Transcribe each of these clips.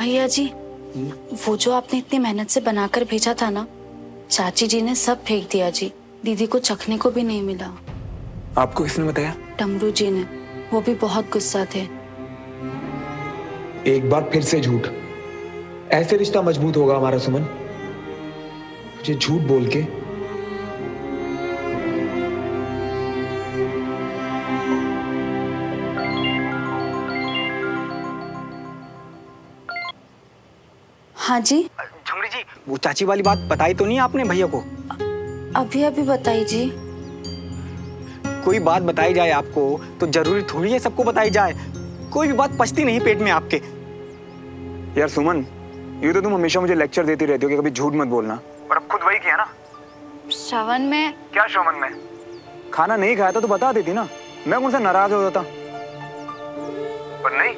भैया जी, वो जो आपने इतनी मेहनत से बनाकर भेजा था ना, चाची जी ने सब फेंक दिया जी। दीदी को चखने को भी नहीं मिला। आपको किसने बताया? डमरू जी ने। वो भी बहुत गुस्सा थे। एक बार फिर से झूठ। ऐसे रिश्ता मजबूत होगा हमारा सुमन? मुझे झूठ बोल के हाँ जी। झमरी जी, वो चाची वाली बात बताई तो नहीं आपने भैया को? अभी अभी बताई जी। कोई बात बताई जाए आपको तो जरूरी थोड़ी है सबको बताई जाए। कोई भी बात पचती नहीं पेट में आपके। यार सुमन, ये तो तुम हमेशा मुझे लेक्चर देती रहती हो कि कभी झूठ मत बोलना, और अब खुद वही किया ना। श्रवण में क्या श्रवण में? खाना नहीं खाया था तो बता देती ना, मैं उनसे नाराज हो जाता। पर नहीं,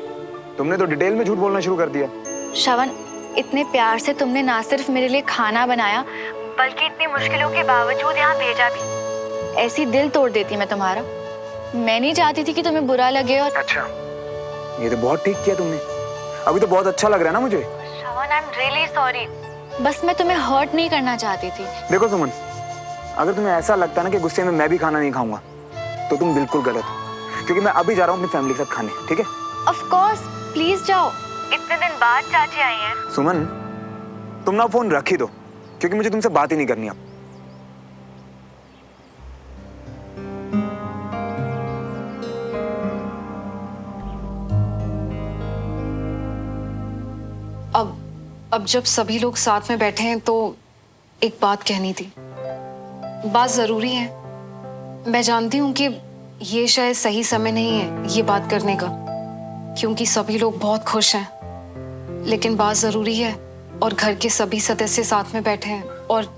तुमने तो डिटेल में झूठ बोलना शुरू कर दिया। श्रवण, इतने प्यार से तुमने ना सिर्फ मेरे लिए खाना बनाया, बल्कि इतनी मुश्किलों के बावजूद यहाँ भेजा भी। ऐसी दिल तोड़ देती मैं तुम्हारा। मैं नहीं चाहती थी कि तुम्हें बुरा लगे। और अच्छा, ये तो बहुत ठीक किया तुमने। अभी तो बहुत अच्छा लग रहा है ना मुझे। श्रवण, आई एम रियली सॉरी। बस मैं तुम्हें हर्ट नहीं करना चाहती थी। देखो सुमन, अगर तुम्हें ऐसा लगता है ना कि गुस्से में मैं भी खाना नहीं खाऊंगा, तो तुम बिल्कुल गलत हो। क्योंकि मैं अभी जा रहा हूँ अपनी फैमिली के साथ खाने, ठीक है? ऑफ कोर्स, प्लीज जाओ। इतने दिन बाद चाची आई हैं। सुमन, तुम ना फोन रख ही दो, क्योंकि मुझे तुमसे बात ही नहीं करनी अब। अब जब सभी लोग साथ में बैठे हैं तो एक बात कहनी थी। बात जरूरी है। मैं जानती हूँ कि ये शायद सही समय नहीं है ये बात करने का, क्योंकि सभी लोग बहुत खुश हैं। लेकिन बात जरूरी है और घर के सभी सदस्य साथ में बैठे हैं और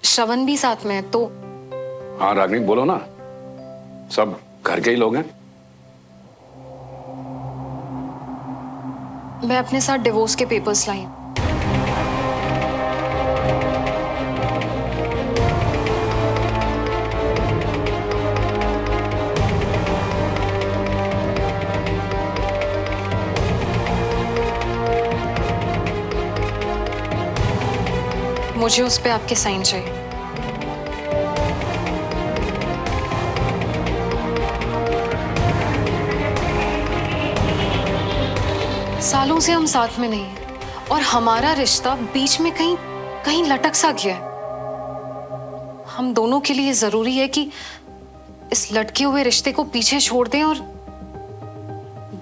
श्रवण भी साथ में है तो। हाँ रागिनी, बोलो ना। सब घर के ही लोग हैं। मैं अपने साथ डिवोर्स के पेपर्स लाई हूं। मुझे उस पे आपके साइन चाहिए। सालों से हम साथ में नहीं हैं और हमारा रिश्ता बीच में कहीं कहीं लटक सा गया है। हम दोनों के लिए जरूरी है कि इस लटके हुए रिश्ते को पीछे छोड़ दें और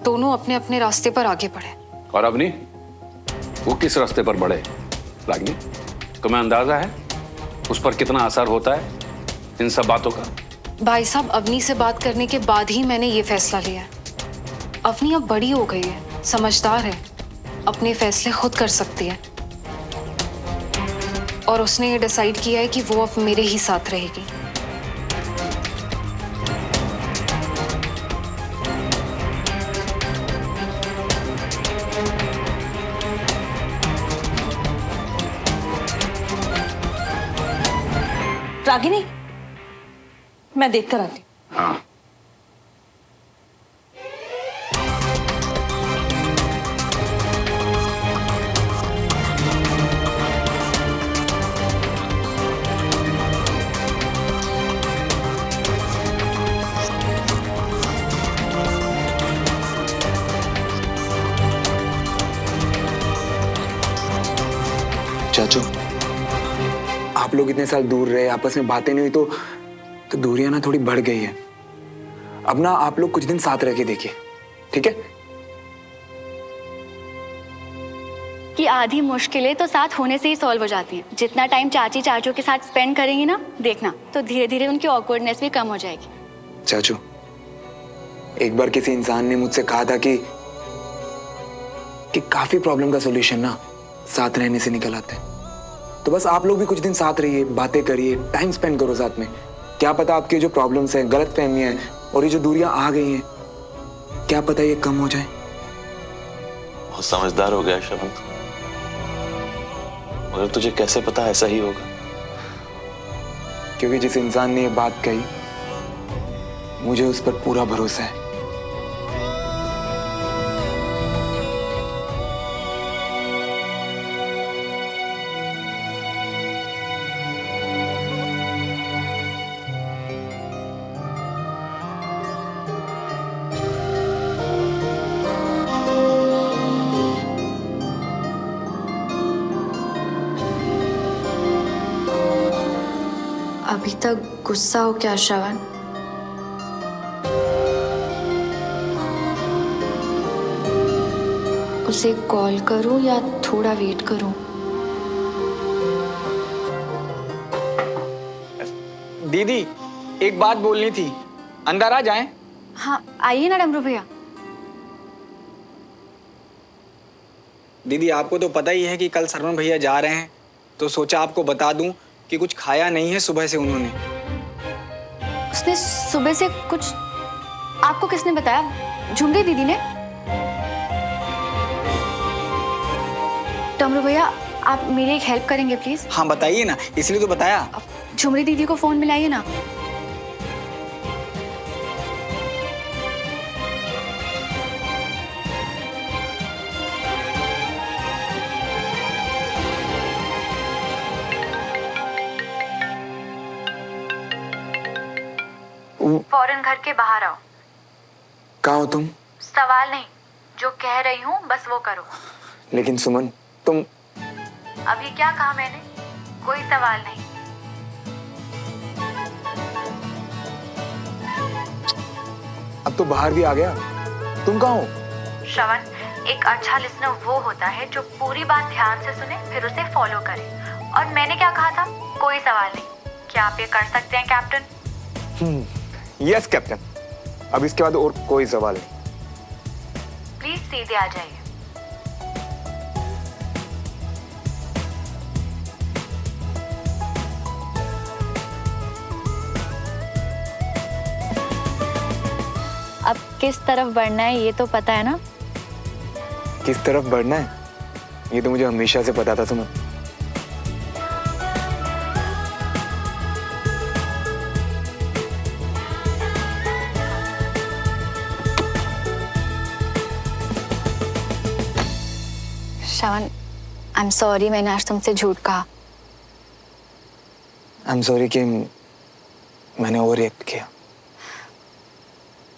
दोनों अपने अपने रास्ते पर आगे बढ़े। और अवनी, वो किस रास्ते पर बढ़े? रागिनी, तुम्हें अंदाजा है उस पर कितना असर होता है इन सब बातों का? भाई साहब, अवनी से बात करने के बाद ही मैंने ये फैसला लिया है। अवनी अब बड़ी हो गई है, समझदार है, अपने फैसले खुद कर सकती है और उसने ये डिसाइड किया है कि वो अब मेरे ही साथ रहेगी। रागिनी, मैं देख कर आती हूँ। हाँ। चाचू, आप लोग इतने साल दूर रहे, आपस में बातें नहीं हुई तो दूरियां ना थोड़ी बढ़ गई है। अब ना आप लोग कुछ दिन साथ रह के देखिए, ठीक है? कि आधी मुश्किलें तो साथ होने से ही सॉल्व हो जाती हैं। जितना टाइम चाची चाचू के साथ स्पेंड करेंगी ना, देखना तो धीरे धीरे उनकी ऑकवर्डनेस भी कम हो जाएगी। चाचू, एक बार किसी इंसान ने मुझसे कहा था कि काफी प्रॉब्लम का सॉल्यूशन ना साथ रहने से निकल आते हैं। तो बस आप लोग भी कुछ दिन साथ रहिए, बातें करिए, टाइम स्पेंड करो साथ में। क्या पता आपके जो प्रॉब्लम्स हैं, गलतफहमियां हैं और ये जो दूरियां आ गई हैं, क्या पता ये कम हो जाए। बहुत समझदार हो गया श्रवण, मगर तुझे कैसे पता ऐसा ही होगा? क्योंकि जिस इंसान ने ये बात कही, मुझे उस पर पूरा भरोसा है। अभी तक गुस्सा हो क्या श्रवण? उसे कॉल करूं या थोड़ा वेट करूं? दीदी, एक बात बोलनी थी, अंदर आ जाएं? हाँ आइए ना डमरू भैया। दीदी, आपको तो पता ही है कि कल सरवण भैया जा रहे हैं, तो सोचा आपको बता दूं कि कुछ खाया नहीं है सुबह से उन्होंने। उसने सुबह से कुछ? आपको किसने बताया? झुमरी दीदी ने? डमरू भैया आप मेरी एक हेल्प करेंगे प्लीज? हाँ बताइए ना, इसलिए तो बताया। झुमरी दीदी को फोन मिलाइए ना। फौरन घर के बाहर आओ। कहाँ हो तुम? सवाल नहीं, जो कह रही हूँ बस वो करो। लेकिन सुमन तुम... अभी क्या कहा मैंने? कोई सवाल नहीं। अब तो बाहर भी आ गया। तुम कहाँ हो? श्रवण, एक अच्छा लिसनर वो होता है जो पूरी बात ध्यान से सुने फिर उसे फॉलो करे। और मैंने क्या कहा था? कोई सवाल नहीं। क्या आप ये कर सकते हैं कैप्टन? Yes captain. अब इसके बाद और कोई सवाल नहीं। प्लीज सीधे आ जाइए। अब किस तरफ बढ़ना है ये तो पता है ना? किस तरफ बढ़ना है ये तो मुझे हमेशा से पता था सुमन। श्रवण, आई एम सॉरी मैंने आज तुमसे झूठ कहा। आई एम सॉरी कि मैंने ओवर रिएक्ट किया।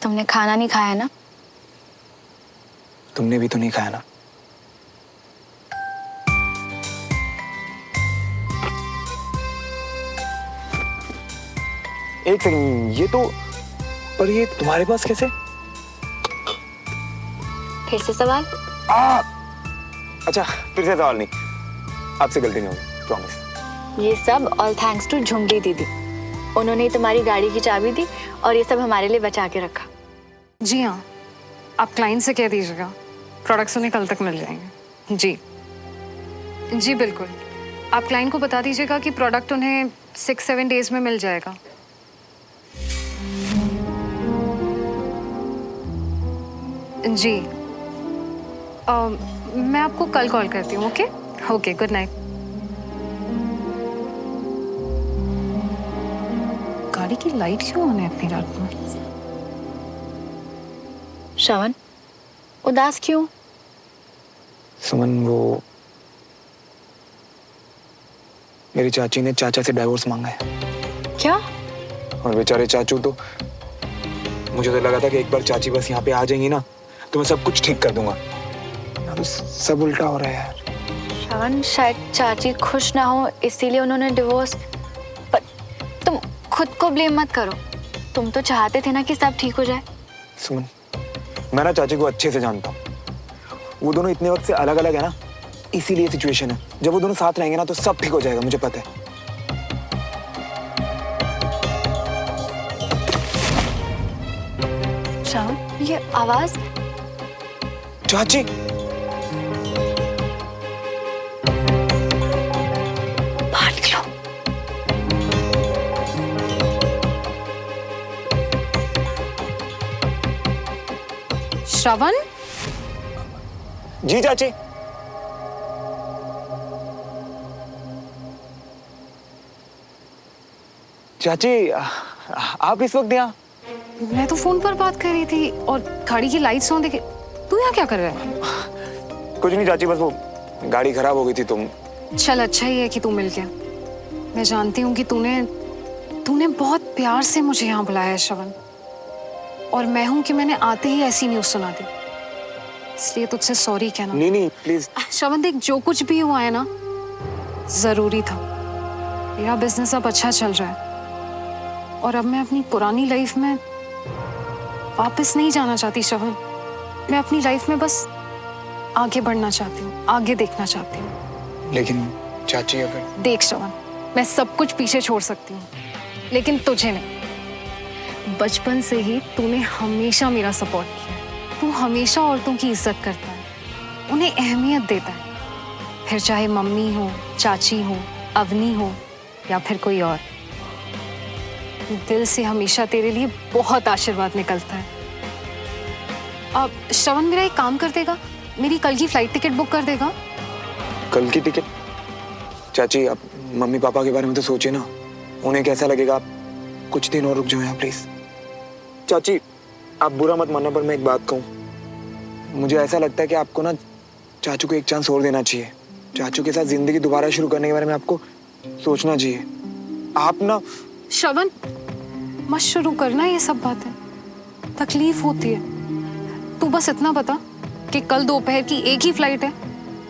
तुमने खाना नहीं खाया ना? तुमने भी तो नहीं खाया ना। एक सेकंड, ये तो... पर ये तुम्हारे पास कैसे? फिर से सवाल? अच्छा फिर से सवाल नहीं, आपसे गलती नहीं होगी, प्रॉमिस। ये सब ऑल थैंक्स टू झुमरी दीदी। उन्होंने ही तुम्हारी गाड़ी की चाबी दी और ये सब हमारे लिए बचा के रखा। जी हाँ, आप क्लाइंट से कह दीजिएगा, प्रोडक्ट्स उन्हें कल तक मिल जाएंगे। जी जी बिल्कुल, आप क्लाइंट को बता दीजिएगा कि प्रोडक्ट उन्हें 6-7 डेज में मिल जाएगा। जी मैं आपको कल कॉल करती हूँ। Okay okay, good night. गाड़ी की लाइट क्यों ऑन है इतनी रात में? श्रवण, उदास क्यों? सुमन, वो मेरी चाची ने चाचा से डाइवोर्स मांगा है। क्या? और बेचारे चाचू तो... मुझे तो लगा था कि एक बार चाची बस यहाँ पे आ जाएंगी ना तो मैं सब कुछ ठीक कर दूंगा। अब सब उल्टा हो रहा है यार। श्रवण, शायद चाची खुश ना हो इसीलिए उन्होंने डिवोर्स। पर तुम खुद को ब्लेम मत करो। तुम तो चाहते थे ना कि सब ठीक हो जाए। सुमन, मैं ना चाची को अच्छे से जानता हूँ। वो दोनों इतने वक्त से अलग अलग है ना, इसीलिए सिचुएशन है। जब वो दोनों साथ रहेंगे ना तो सब ठीक हो जाएगा, मुझे पता है। श्रवण, ये आवाज? चाची! बाहर निकलो। श्रवण? जी चाची। चाची, आप इस वक्त यहाँ? मैं तो फोन पर बात कर रही थी और गाड़ी की लाइट्स ऑन देखे। तू यहाँ क्या कर रहा है? कुछ नहीं चाची, बस वो गाड़ी खराब हो गई थी। तुम... चल अच्छा ही है कि तू मिल गया। मैं जानती हूँ कि तूने बहुत प्यार से मुझे यहाँ बुलाया है श्रवण, और मैं हूँ कि मैंने आते ही ऐसी न्यूज़ सुना दी, इसलिए तुझसे सॉरी कहना। नहीं नहीं प्लीज। श्रवण देख, जो कुछ भी हुआ है ना, जरूरी था। मेरा बिजनेस अब अच्छा चल रहा है और अब मैं अपनी पुरानी लाइफ में वापस नहीं जाना चाहती श्रवण। मैं अपनी लाइफ में बस आगे बढ़ना चाहती हूँ, आगे देखना चाहती हूँ। लेकिन चाची अगर देख श्रवण, मैं सब कुछ पीछे छोड़ सकती हूँ, लेकिन तुझे नहीं। बचपन से ही तूने हमेशा मेरा सपोर्ट किया है। तू हमेशा औरतों की इज्जत करता है, उन्हें अहमियत देता है, फिर चाहे मम्मी हो, चाची हो, अवनी हो या फिर कोई और। दिल से हमेशा तेरे लिए बहुत आशीर्वाद निकलता है। अब श्रवण, मेरा एक काम कर देगा, मेरी कल की फ्लाइट टिकट बुक कर देगा? कल की टिकट? चाची आप मम्मी पापा के बारे में तो सोचे ना, उन्हें कैसा लगेगा। आप कुछ दिन और रुक जाओ यहाँ प्लीज। चाची आप बुरा मत मानना, पर मैं एक बात कहूँ, मुझे ऐसा लगता है कि आपको ना चाचू को एक चांस और देना चाहिए। चाचू के साथ जिंदगी दोबारा शुरू करने के बारे में आपको सोचना चाहिए। आप ना श्रवण, मत शुरू करना ये सब बातें, तकलीफ होती है। तू बस इतना बता कि कल दोपहर की एक ही फ्लाइट है,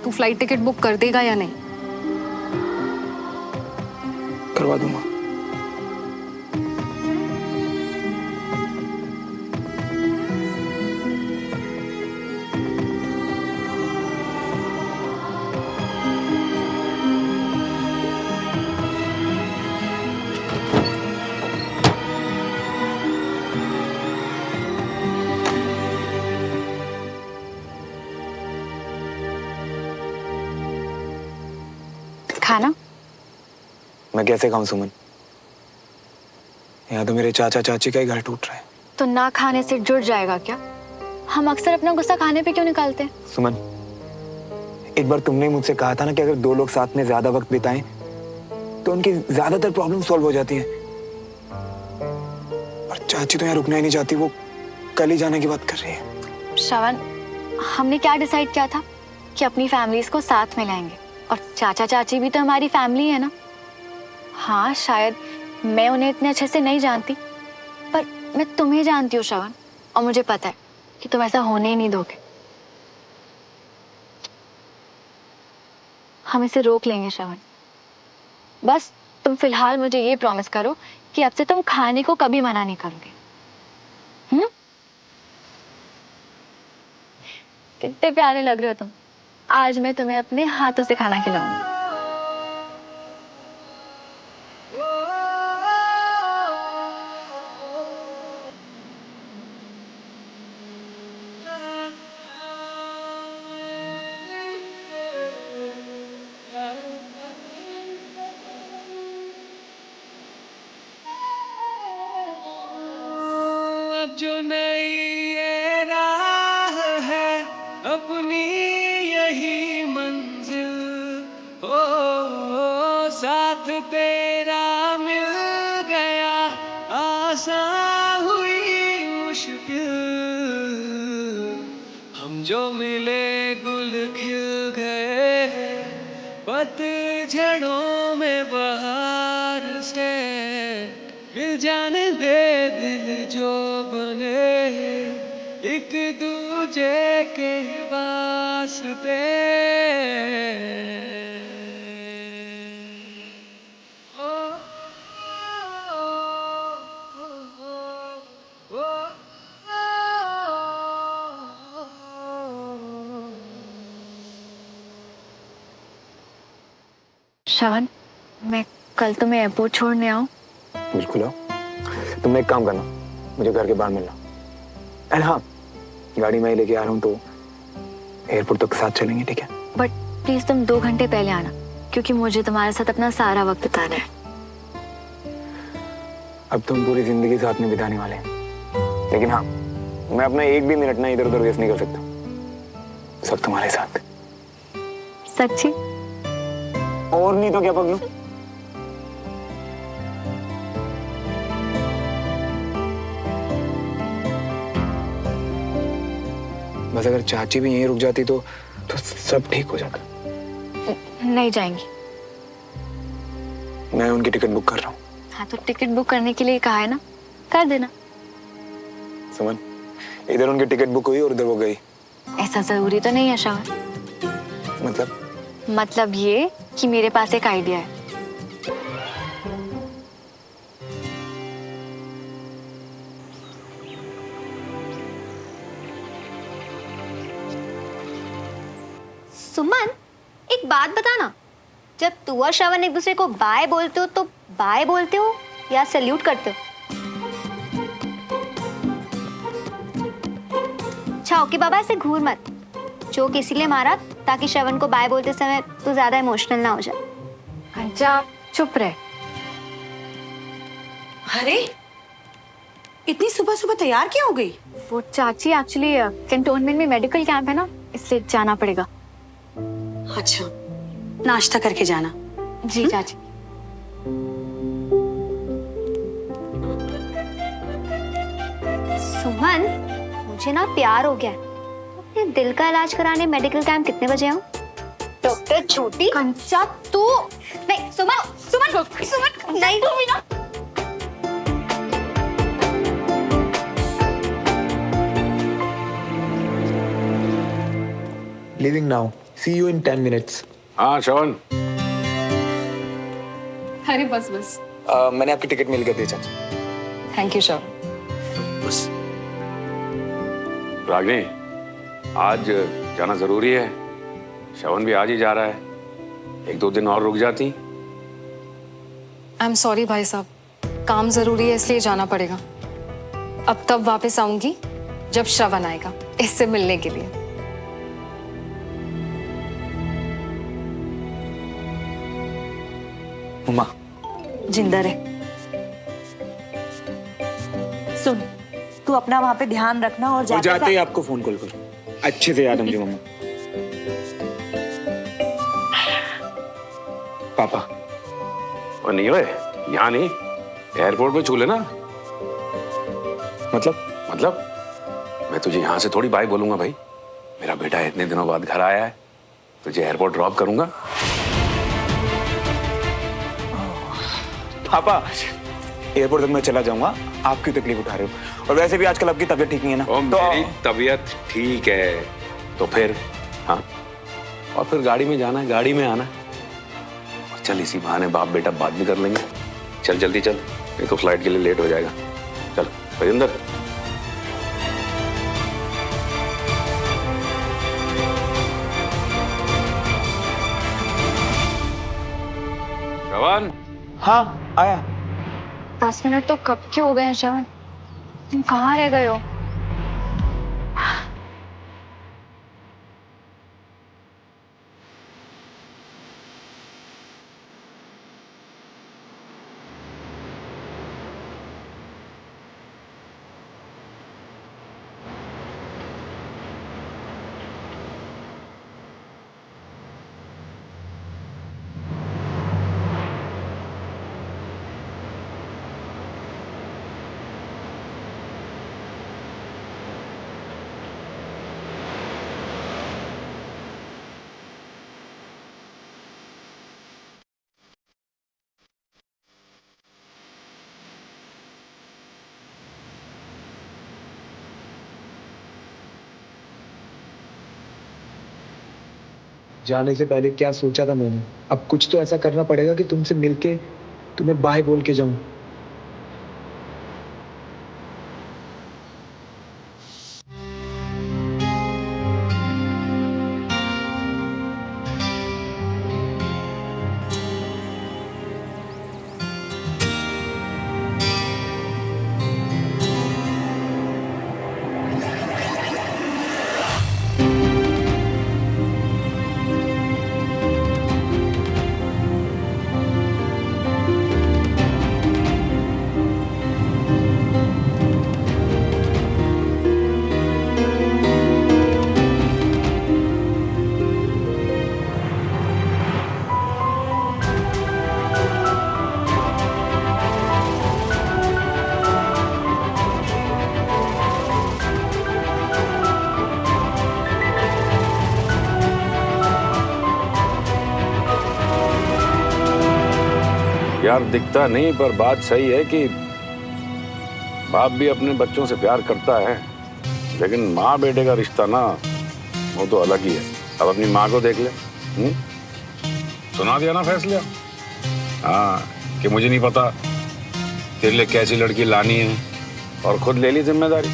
तू फ्लाइट टिकट बुक कर देगा या नहीं? करवा दूंगा। खाना? मैं कैसे खाऊं सुमन, यहाँ तो मेरे चाचा चाची का ही घर टूट रहा है। तो ना खाने से जुड़ जाएगा क्या? हम अक्सर अपना गुस्सा खाने पे क्यों निकालते हैं? सुमन, एक बार तुमने मुझसे कहा था ना कि अगर दो लोग साथ में ज्यादा वक्त बिताएं तो उनकी ज्यादातर प्रॉब्लम सॉल्व हो जाती है। पर चाची तो यहाँ रुकना ही नहीं चाहती, वो कल ही जाने की बात कर रही है। श्रवण, हमने क्या डिसाइड किया था कि अपनी फैमिलीज को साथ में लाएंगे, और चाचा चाची भी तो हमारी फैमिली है ना। हाँ, शायद मैं उन्हें इतने अच्छे से नहीं जानती, पर मैं तुम्हें जानती हूँ श्रवण, और मुझे पता है कि तुम ऐसा होने ही नहीं दोगे। हम इसे रोक लेंगे श्रवण। बस तुम फिलहाल मुझे ये प्रॉमिस करो कि अब से तुम खाने को कभी मना नहीं करोगे। कितने प्यारे लग रहे हो तुम। आज मैं तुम्हें अपने हाथों से खाना खिलाऊंगी। अब जो नई ये राह है अपनी यही मंजिल, ओ साथ तेरा मिल गया आसान हुई मुश्किल। हम जो मिले गुल खिल गए पतझड़ों में बहार से, मिल जाने दे दिल जो बने एक दूजे के वास्ते। श्रवण, मैं कल तुम्हें एयरपोर्ट छोड़ने आऊं? बिल्कुल आओ। तुम एक काम करना, मुझे घर के बाहर मिलना। एंड हाँ, गाड़ी मैं ही लेके आ रहा हूँ तो एयरपोर्ट तक साथ चलेंगे, ठीक है? बट प्लीज तुम 2 घंटे पहले आना, क्योंकि मुझे तुम्हारे साथ अपना सारा वक्त बिताना है। अब तुम पूरी जिंदगी साथ में बिताने वाले हैं, लेकिन हाँ, मैं अपना एक भी मिनट ना इधर उधर वेस्ट नहीं कर सकता। सब तुम्हारे साथ। सच्ची? और नहीं तो क्या पगलू। बस अगर चाची भी यहीं रुक जाती तो सब ठीक हो जाता। नहीं जाएंगी। मैं उनकी टिकट बुक कर रहा हूँ। हाँ, तो टिकट बुक करने के लिए कहा है ना, कर देना। सुमन, इधर उनकी टिकट बुक हुई और उधर वो गई। ऐसा जरूरी तो नहीं है श्रवण। मतलब ये कि मेरे पास एक आइडिया है। सुमन, एक बात बताना, जब तू और श्रवण एक दूसरे को बाय बोलते हो तो बाय बोलते हो या सैल्यूट करते हो? अच्छा ओके बाबा, ऐसे घूर मत। जोक इसीलिए मारा ताकि श्रवण को बाय बोलते समय तू ज्यादा इमोशनल ना हो जाए। कंचा चुप रहे। अरे इतनी सुबह सुबह तैयार क्यों हो गई? वो चाची एक्चुअली कैंटोनमेंट में मेडिकल कैंप है ना, इसलिए जाना पड़ेगा। अच्छा, नाश्ता करके जाना। जी चाची। सुमन, मुझे ना प्यार हो गया है। अपने दिल का इलाज कराने मेडिकल कैंप कितने बजे आऊं? डॉक्टर छोटी कंचा तू नहीं, सुमन सुमन सुमन नहीं ना। Leaving now. See you in 10 minutes. हाँ श्रवण, अरे बस बस, मैंने आपकी टिकट मिल कर दी चाचा। थैंक यू श्रवण। बस। रागिनी, आज जाना जरूरी है। श्रवण भी आज ही जा रहा है। 1-2 दिन और रुक जाती। आई एम सॉरी भाई साहब, काम जरूरी है इसलिए जाना पड़ेगा। अब तब वापस आऊंगी जब श्रवण आएगा इससे मिलने के लिए। उमा, जिंदा रहे। सुन, तू अपना वहां पे ध्यान रखना और जाते ही आपको फोन कॉल करो। अच्छे से याद है मुझे मम्मा। पापा। और नहीं होए, यहाँ नहीं, एयरपोर्ट पे छू लेना। मतलब मैं तुझे यहाँ से थोड़ी बाय बोलूंगा भाई। मेरा बेटा इतने दिनों बाद घर आया है, तुझे एयरपोर्ट ड्रॉप करूंगा। पापा, एयरपोर्ट तक मैं चला जाऊंगा, आपकी तकलीफ उठा रहे हो। और वैसे भी आजकल आपकी तबीयत ठीक नहीं है ना। तो मेरी तबीयत ठीक है तो फिर हाँ, और फिर गाड़ी में जाना है, गाड़ी में आना है। और चल इसी बहाने बाप बेटा बात भी कर लेंगे। चल जल्दी चल, नहीं तो फ्लाइट के लिए लेट हो जाएगा। चल राजेंद्र। श्रवण। हाँ आया। 10 मिनट तो कब के हो गए हैं श्रवण, तुम कहाँ रह गए हो? जाने से पहले क्या सोचा था मैंने? अब कुछ तो ऐसा करना पड़ेगा कि तुमसे मिलके तुम्हें बाय बोल के जाऊं। यार दिखता नहीं पर बात सही है कि बाप भी अपने बच्चों से प्यार करता है, लेकिन माँ बेटे का रिश्ता ना वो तो अलग ही है। अब अपनी माँ को देख ले। सुना दिया ना फैसला। हाँ कि मुझे नहीं पता तेरे लिए कैसी लड़की लानी है, और खुद ले ली जिम्मेदारी।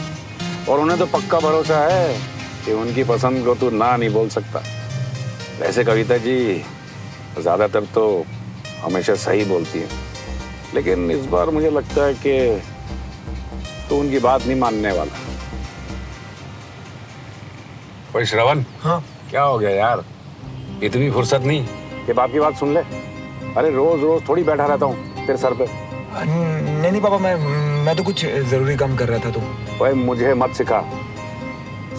और उन्हें तो पक्का भरोसा है कि उनकी पसंद को तू ना नहीं बोल सकता। वैसे कविता जी ज्यादातर तो हमेशा सही बोलती है, लेकिन इस बार मुझे लगता है कि तो उनकी बात नहीं मानने वाला। ओए श्रवण, हाँ क्या हो गया यार? इतनी फुर्सत नहीं कि बाप की बात सुन ले। अरे रोज रोज थोड़ी बैठा रहता हूँ तेरे सर पे। नहीं पापा, मैं तो कुछ जरूरी काम कर रहा था। तो ओए मुझे मत सिखा,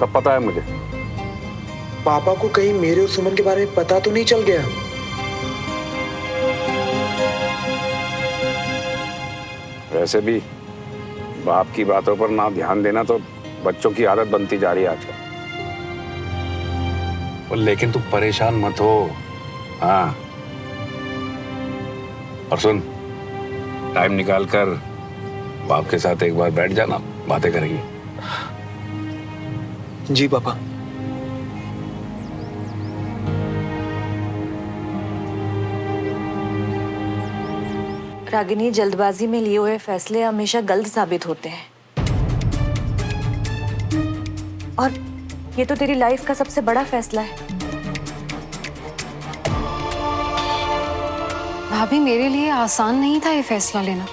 सब पता है मुझे। पापा को कहीं मेरे और सुमन के बारे में पता तो नहीं चल गया? वैसे भी बाप की बातों पर ना ध्यान देना तो बच्चों की आदत बनती जा रही है आजकल। लेकिन तू परेशान मत हो। हाँ, और सुन, टाइम निकाल कर बाप के साथ एक बार बैठ जाना, बातें करेंगे। जी पापा। रागिनी, जल्दबाजी में लिए हुए फैसले हमेशा गलत साबित होते हैं। और ये तो तेरी लाइफ का सबसे बड़ा फैसला है। भाभी, मेरे लिए आसान नहीं था ये फैसला लेना।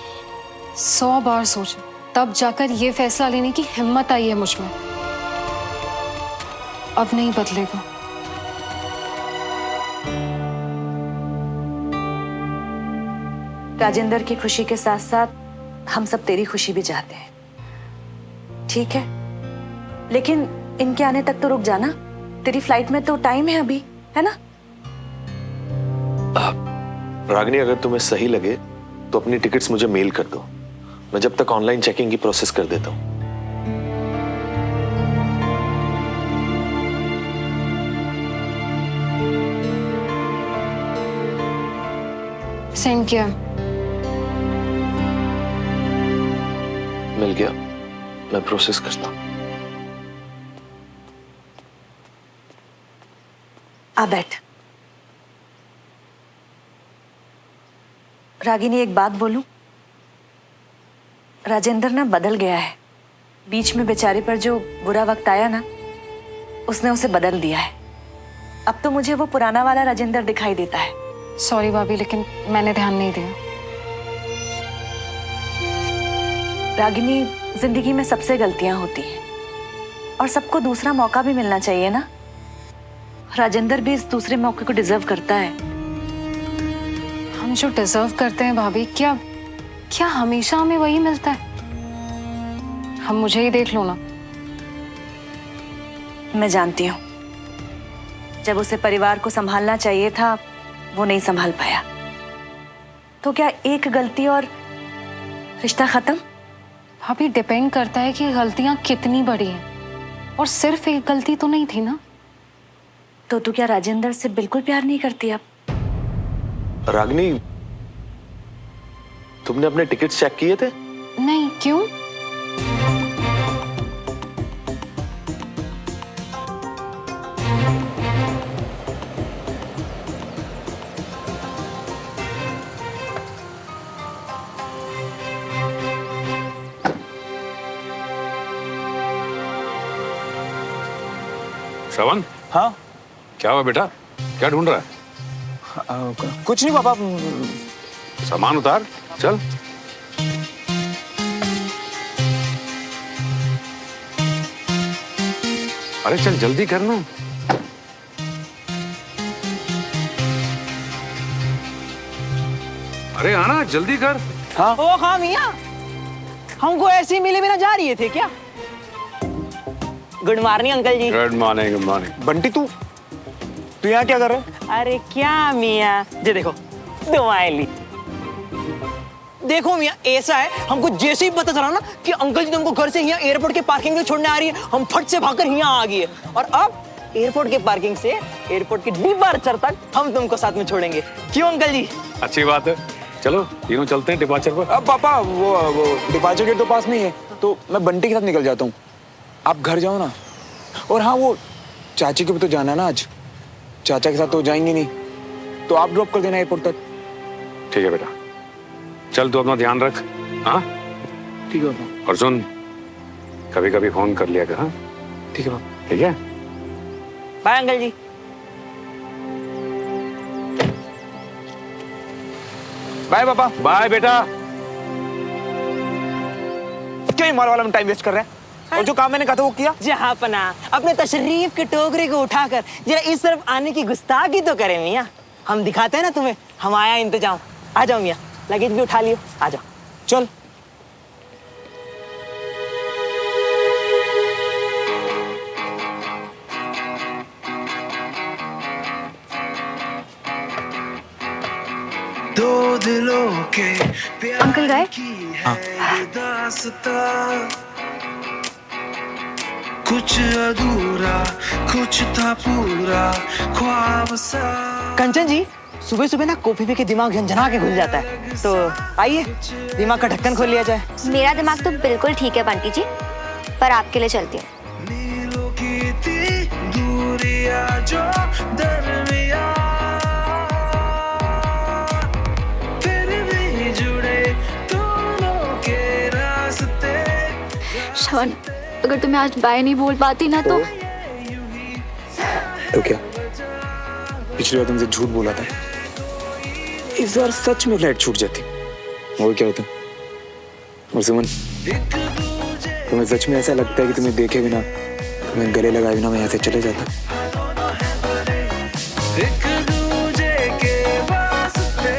100 बार सोचा, तब जाकर ये फैसला लेने की हिम्मत आई है मुझ में। अब नहीं बदलेगा। राजेंद्र की खुशी के साथ साथ हम सब तेरी खुशी भी चाहते हैं, ठीक है? लेकिन इनके आने तक तो रुक जाना। तेरी फ्लाइट में तो टाइम है अभी, है ना? रागिनी, अगर तुम्हें सही लगे तो अपनी टिकट्स मुझे मेल कर दो। मैं जब तक ऑनलाइन चेकिंग की प्रोसेस कर देता हूँ। सेंड किया। मिल गया, मैं प्रोसेस करता हूँ। आ बैठ। रागिनी, एक बात बोलूं? राजेंद्र ना बदल गया है। बीच में बेचारे पर जो बुरा वक्त आया ना, उसने उसे बदल दिया है। अब तो मुझे वो पुराना वाला राजेंद्र दिखाई देता है। सॉरी भाभी, लेकिन मैंने ध्यान नहीं दिया। रागिनी, जिंदगी में सबसे गलतियां होती हैं और सबको दूसरा मौका भी मिलना चाहिए ना। राजेंद्र भी इस दूसरे मौके को डिजर्व करता है। हम जो डिजर्व करते हैं भाभी, क्या हमेशा हमें वही मिलता है? हम मुझे ही देख लो ना। मैं जानती हूँ, जब उसे परिवार को संभालना चाहिए था वो नहीं संभाल पाया। तो क्या एक गलती और रिश्ता खत्म? भाभी, डिपेंड करता है कि गलतियां कितनी बड़ी हैं, और सिर्फ एक गलती तो नहीं थी ना। तो तू क्या राजेंद्र से बिल्कुल प्यार नहीं करती अब? रागिनी, तुमने अपने टिकट्स चेक किए थे? नहीं, क्यों? श्रवण, हाँ? क्या हुआ बेटा? क्या ढूंढ रहा है? कुछ नहीं पापा। सामान उतार, चल। अरे चल जल्दी करना। अरे आना, जल्दी कर। हाँ? ओ हाँ मियाँ, हमको ऐसे ही मिले बिना जा रही थे क्या? Good morning uncle ji. Good morning, good morning. Bunty, तू यहाँ क्या कर रहा है? अरे क्या मियाँ, ये देखो दुआएं ली। देखो मियाँ, ऐसा है, हमको जैसे ही पता चला ना कि अंकल जी तुमको घर से यहाँ एयरपोर्ट के पार्किंग में छोड़ने आ रही है, हम फट से भागकर यहाँ आ गए। और अब एयरपोर्ट के पार्किंग से एयरपोर्ट के डिपार्चर तक हम तुमको साथ में छोड़ेंगे। क्यों अंकल जी? अच्छी बात है, चलो तीनों चलते हैं डिपार्चर पर। अब पापा, वो डिपार्चर गेट तो पास नहीं है, तो मैं बंटी के साथ निकल जाता हूँ। आप घर जाओ ना। और हाँ, वो चाची को भी तो जाना है ना आज। चाचा के साथ तो जाएंगे नहीं, तो आप ड्रॉप कर देना एयरपोर्ट तक। ठीक है बेटा, चल तू अपना ध्यान रख। हाँ ठीक है पापा। और सुन, कभी कभी फोन कर लिया कर। हाँ ठीक है पापा। ठीक है। बाय अंकल जी। बाय पापा। बाय बेटा। क्यों मॉल वाला में टाइम वेस्ट कर रहे हैं? और जो काम मैंने कहा था वो किया? जहाँ पना अपने तशरीफ के टोकरे को उठाकर जरा इस तरफ आने की गुस्ताखी तो करें मियाँ। हम दिखाते हैं ना तुम्हें हम आया इंतजाम। आ जाओ मियाँ, लगेज भी उठा लियो, आ जाओ। चल। दो दिलों के अंकल गए? कुछ अधूरा कुछ था पूरा ख्वाब सा। कंचन जी, सुबह सुबह ना कॉफी पी के दिमाग झंझना के घुल जाता है, तो आइए दिमाग का ढक्कन खोल लिया जाए। मेरा दिमाग तो बिल्कुल ठीक है बंटी जी, पर आपके लिए चलती हूँ। नीलों की थी दूरियां जो दरमिया, फिर भी जुड़े दोनों के रास्ते। श्रवण, अगर तुम्हें आज बाय नहीं बोल पाती ना तो क्या पिछली बार तुमसे झूठ बोला था, इस बार सच में फ्लाइट छूट जाती और क्या होता? और सुमन, तुम्हें सच में ऐसा लगता है कि तुम्हें देखे बिना, तुम्हें गले लगाए बिना मैं यहाँ से चले जाता? एक दूजे के वास्ते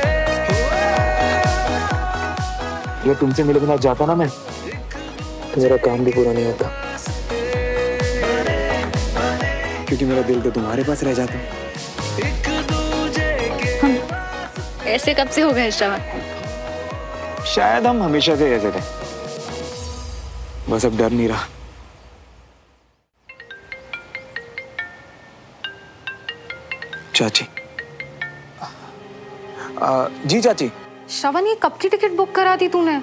या तुमसे मिले बिना जाता ना मैं, तो मेरा काम भी पूरा नहीं होता, क्योंकि मेरा दिल तो तुम्हारे पास रह जाता। ऐसे कब से हो गए श्रवण? शायद हम हमेशा से ऐसे थे, बस अब डर नहीं रहा। चाची। जी चाची। श्रवण, ये कब की टिकट बुक करा दी तूने?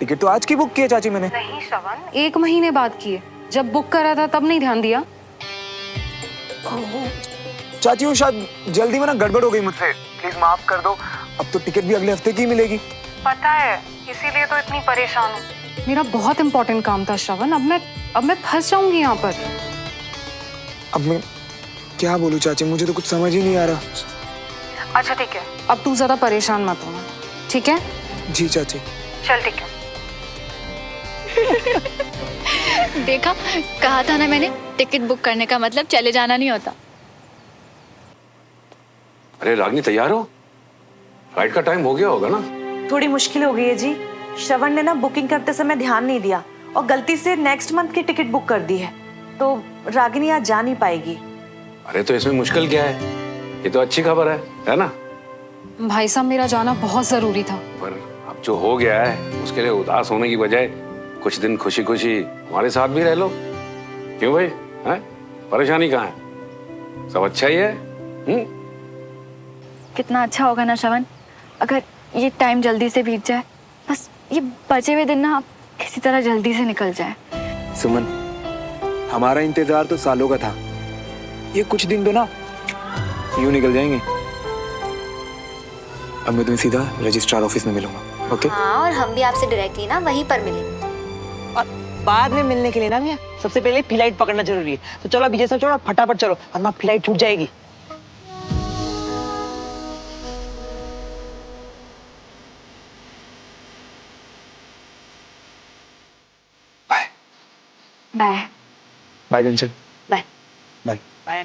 टिकट तो आज की बुक की है चाची मैंने। नहीं श्रवण, 1 महीने बाद की है। जब बुक करा था तब नहीं ध्यान दिया? चाची वो शायद जल्दी में ना गड़बड़ हो गई मुझसे, प्लीज माफ कर दो। अब तो टिकट भी अगले हफ्ते की मिलेगी। पता है, इसीलिए तो इतनी परेशान हूँ। मेरा बहुत इंपॉर्टेंट काम था श्रवण, अब मैं फंस जाऊंगी यहाँ पर। अब मैं क्या बोलूं चाची, मुझे तो कुछ समझ ही नहीं आ रहा। अच्छा ठीक है, अब तू ज्यादा परेशान मत होना, ठीक है? जी चाची। चल ठीक है। देखा, कहा था ना मैंने, टिकट बुक करने का मतलब चले जाना नहीं होता। अरे रागनी, तैयार हो? फ्लाइट का टाइम हो गया होगा ना? थोड़ी मुश्किल हो गई है जी, श्रवण ने ना बुकिंग करते समय ध्यान नहीं दिया और गलती से नेक्स्ट मंथ की टिकट बुक कर दी है, तो रागिनी आज जा नहीं पाएगी। अरे तो इसमें मुश्किल क्या है? ये तो अच्छी खबर है ना? भाई साहब, मेरा जाना बहुत जरूरी था। पर अब जो हो गया है उसके लिए उदास होने की बजाय कुछ दिन खुशी खुशी हमारे साथ भी रह लो। क्यों भाई, हैं? परेशानी कहाँ है? सब अच्छा ही है। कितना अच्छा होगा ना श्रवण, अगर ये टाइम जल्दी से बीत जाए, बस ये बचे हुए दिन ना किसी तरह जल्दी से निकल जाए। सुमन, हमारा इंतजार तो सालों का था, ये कुछ दिन तो ना यूं निकल जाएंगे। अब मैं तुम्हें सीधा रजिस्ट्रार ऑफिस में मिलूंगा, ओके? हाँ, और हम भी आपसे डायरेक्टली ना वहीं पर मिलेंगे। और बाद में मिलने के लिए ना भैया सबसे पहले फ्लाइट पकड़ना जरूरी है। तो चलो अभी जैसा छोड़ो, फटाफट चलो वरना फ्लाइट छूट जाएगी। Bye bye. Bye Kanchan. Bye bye. Bye.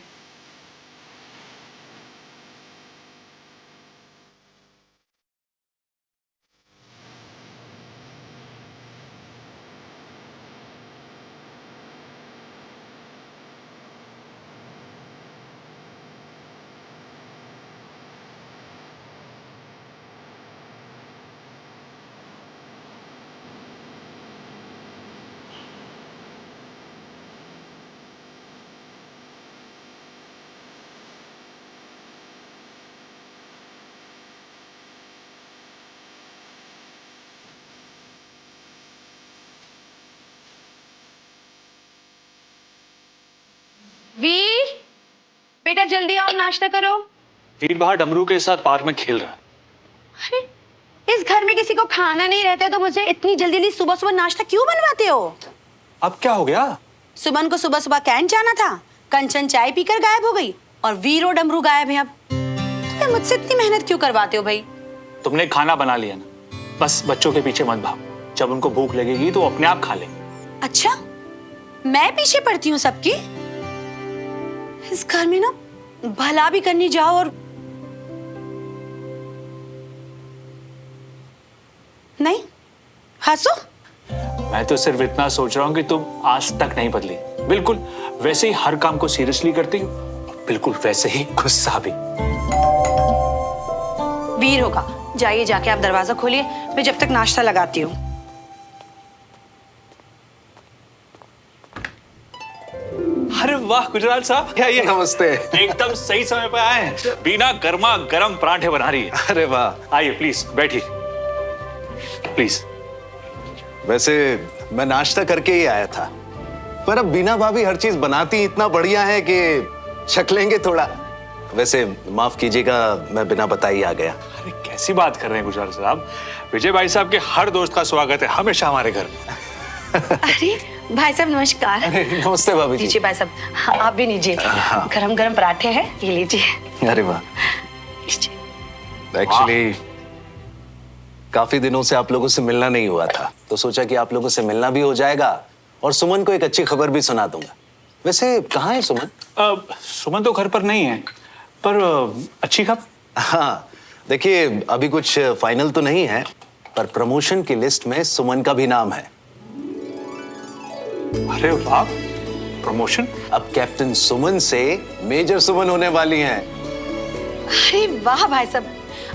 Veer, बेटा जल्दी आओ, नाश्ता करो। वीर बाहर डमरू के साथ पार्क में खेल रहा है। अरे, इस घर में किसी को खाना नहीं रहता तो मुझे इतनी जल्दी जल्दी सुबह सुबह नाश्ता क्यों बनवाते हो? अब क्या हो गया? सुमन को सुबह सुबह कैंट जाना था, कंचन चाय पीकर गायब हो गई और वीर और डमरू गायब है। अब तुम्हें मुझसे इतनी मेहनत क्यों करवाते हो भाई? तुमने खाना बना लिया ना, बस बच्चों के पीछे मत भागो। जब उनको भूख लगेगी तो अपने आप खा लेंगे। अच्छा, मैं पीछे पड़ती हूँ सबकी? इस घर में ना भला भी करनी जाओ और नहीं हंसो। मैं तो सिर्फ इतना सोच रहा हूँ कि तुम आज तक नहीं बदली। बिल्कुल वैसे ही हर काम को सीरियसली करती हो, बिल्कुल वैसे ही गुस्सा भी। वीर होगा, जाइए जाके आप दरवाजा खोलिए, मैं जब तक नाश्ता लगाती हूँ। अरे वाह गुजराल साहब, क्या ये नमस्ते। एकदम सही समय पर आए हैं। बीना गर्मा गर्म पराठे बना रही है। अरे वाह। आइए प्लीज बैठिए, प्लीज। वैसे मैं नाश्ता करके ही आया था, पर अब बीना भाभी हर चीज बनाती इतना बढ़िया है कि शक लेंगे थोड़ा। वैसे माफ कीजिएगा, मैं बिना बताए ही आ गया। अरे कैसी बात कर रहे हैं गुजराल साहब, विजय भाई साहब के हर दोस्त का स्वागत है हमेशा हमारे घर में। अरे भाई साहब नमस्कार। अरे नमस्ते भाभी जी। लीजिए भाई साहब, हाँ, आप भी लीजिए। गरम गरम पराठे हैं, ये लीजिए। अरे वाह। एक्चुअली काफी दिनों से आप लोगों से मिलना नहीं हुआ था, तो सोचा कि आप लोगों से मिलना भी हो जाएगा और सुमन को एक अच्छी खबर भी सुना दूंगा। वैसे कहाँ है सुमन? सुमन तो घर पर नहीं है, पर अच्छी खबर। हाँ देखिए, अभी कुछ फाइनल तो नहीं है, पर प्रमोशन की लिस्ट में सुमन का भी नाम है। अरे वाह, प्रमोशन? अब कैप्टन सुमन से मेजर सुमन होने वाली हैं। अरे वाह भाई साहब,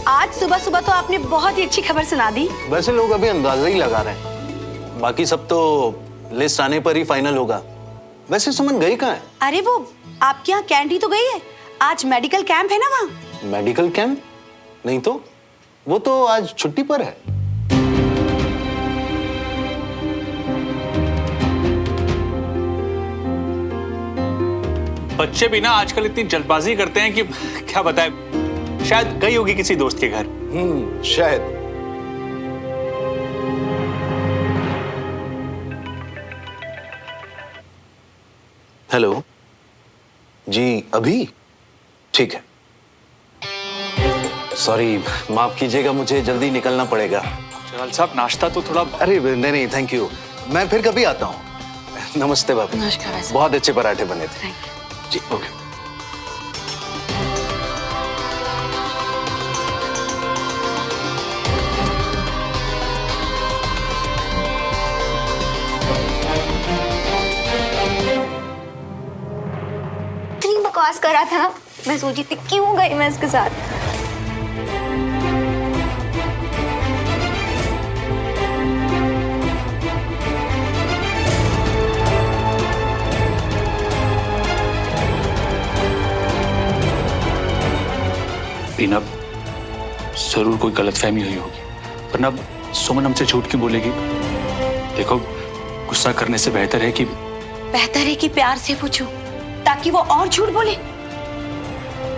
आज सुबह सुबह तो आपने बहुत ही अच्छी खबर सुना दी। वैसे लोग अभी अंदाजा ही लगा रहे हैं, बाकी सब तो लिस्ट आने पर ही फाइनल होगा। वैसे सुमन गई कहाँ है? अरे वो आपके यहाँ कैंडी तो गई है, आज मेडिकल कैंप है ना वहाँ। Medical camp? नहीं तो वो तो आज छुट्टी पर है। बच्चे भी ना आजकल इतनी जल्दबाजी करते हैं कि क्या बताएं, शायद गई होगी किसी दोस्त के घर। शायद। हेलो जी, अभी ठीक है। सॉरी, माफ कीजिएगा, मुझे जल्दी निकलना पड़ेगा। चल साहब, नाश्ता तो थोड़ा। अरे नहीं नहीं, थैंक यू, मैं फिर कभी आता हूँ। नमस्ते बाबू। नमस्कार भाई साहब। बहुत अच्छे पराठे बने थे जी। ओके। इतनी बकवास कर रहा था ना, मैं सोची थी क्यों गई मैं इसके साथ। बीना, जरूर कोई गलतफहमी हुई होगी, वरना सुमन हमसे झूठ क्यों बोलेगी? देखो, गुस्सा करने से बेहतर है कि प्यार से पूछो, ताकि वो और झूठ बोले।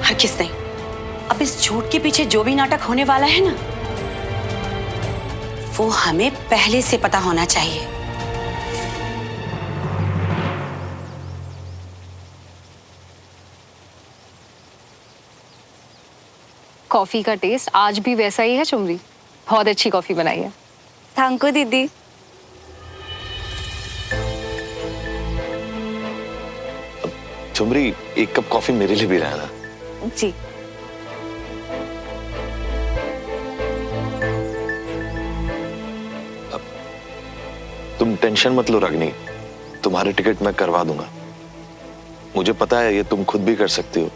हर किस नहीं, अब इस झूठ के पीछे जो भी नाटक होने वाला है ना, वो हमें पहले से पता होना चाहिए। कॉफी का टेस्ट आज भी वैसा ही है चुमरी। बहुत अच्छी कॉफी बनाई है। थैंक यू दीदी। चुमरी, एक कप कॉफी मेरे लिए भी रहना। जी। तुम टेंशन मत लो रागिनी, तुम्हारे टिकट मैं करवा दूंगा। मुझे पता है ये तुम खुद भी कर सकती हो,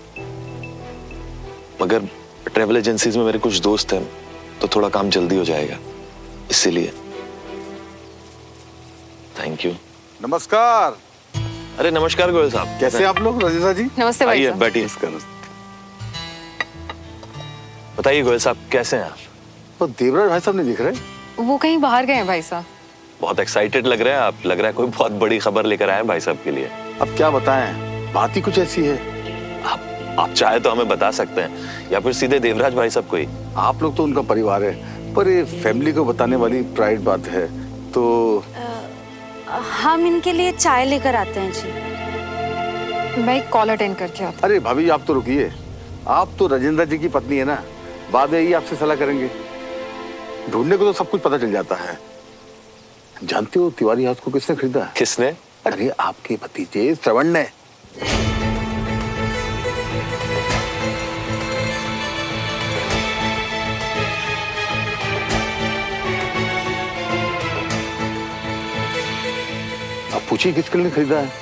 मगर ट्रेवल एजेंसीज में मेरे कुछ दोस्त हैं, तो थोड़ा काम जल्दी हो जाएगा, इसीलिए। Thank you. नमस्कार। अरे नमस्कार गोयल साहब, कैसे हैं आप लोग? रजीजा जी नमस्ते भाई आइए साहब। बैठिए। बताइए गोयल साहब, कैसे हैं आप? तो देवराज भाई साहब नहीं दिख रहे। वो कहीं बाहर गए हैं भाई साहब। बहुत एक्साइटेड लग रहे हैं आप, लग रहा है कोई बहुत बड़ी खबर लेकर आए हैं भाई साहब के लिए। अब क्या बताएं, बात ही कुछ ऐसी है। आप चाहे तो हमें बता सकते हैं, या फिर सीधे देवराज भाई साहब को ही। आप लोग तो उनका परिवार है, पर ये फैमिली को बताने वाली प्राइवेट बात है, तो हम इनके लिए चाय लेकर आते हैं जी। मैं एक कॉल अटेंड करके आता अरे भाभी आप तो रुकिए, आप तो राजेंद्र जी की पत्नी है ना, बाद में ही आपसे सलाह करेंगे। ढूंढने को तो सब कुछ पता चल जाता है। जानते हो तिवारी हाउस को किसने खरीदा? किसने? अरे आपके भतीजे श्रवण ने। अब पूछिए किसके लिए खरीदा है?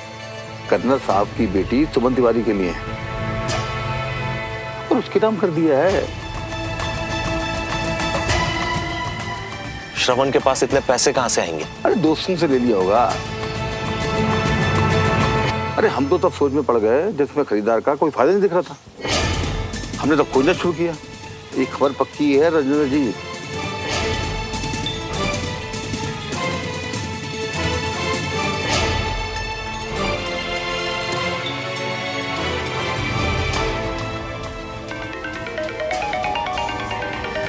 कर्नल साहब की बेटी सुमन तिवारी के लिए, और उसके नाम कर दिया है। श्रवण के पास इतने पैसे कहां से आएंगे? अरे दोस्तों से ले लिया होगा। अरे हम तो तब सोच में पड़ गए जिसमें खरीदार का कोई फायदा नहीं दिख रहा था। हमने तो खोजना शुरू किया। ये खबर पक्की है रंजना जी।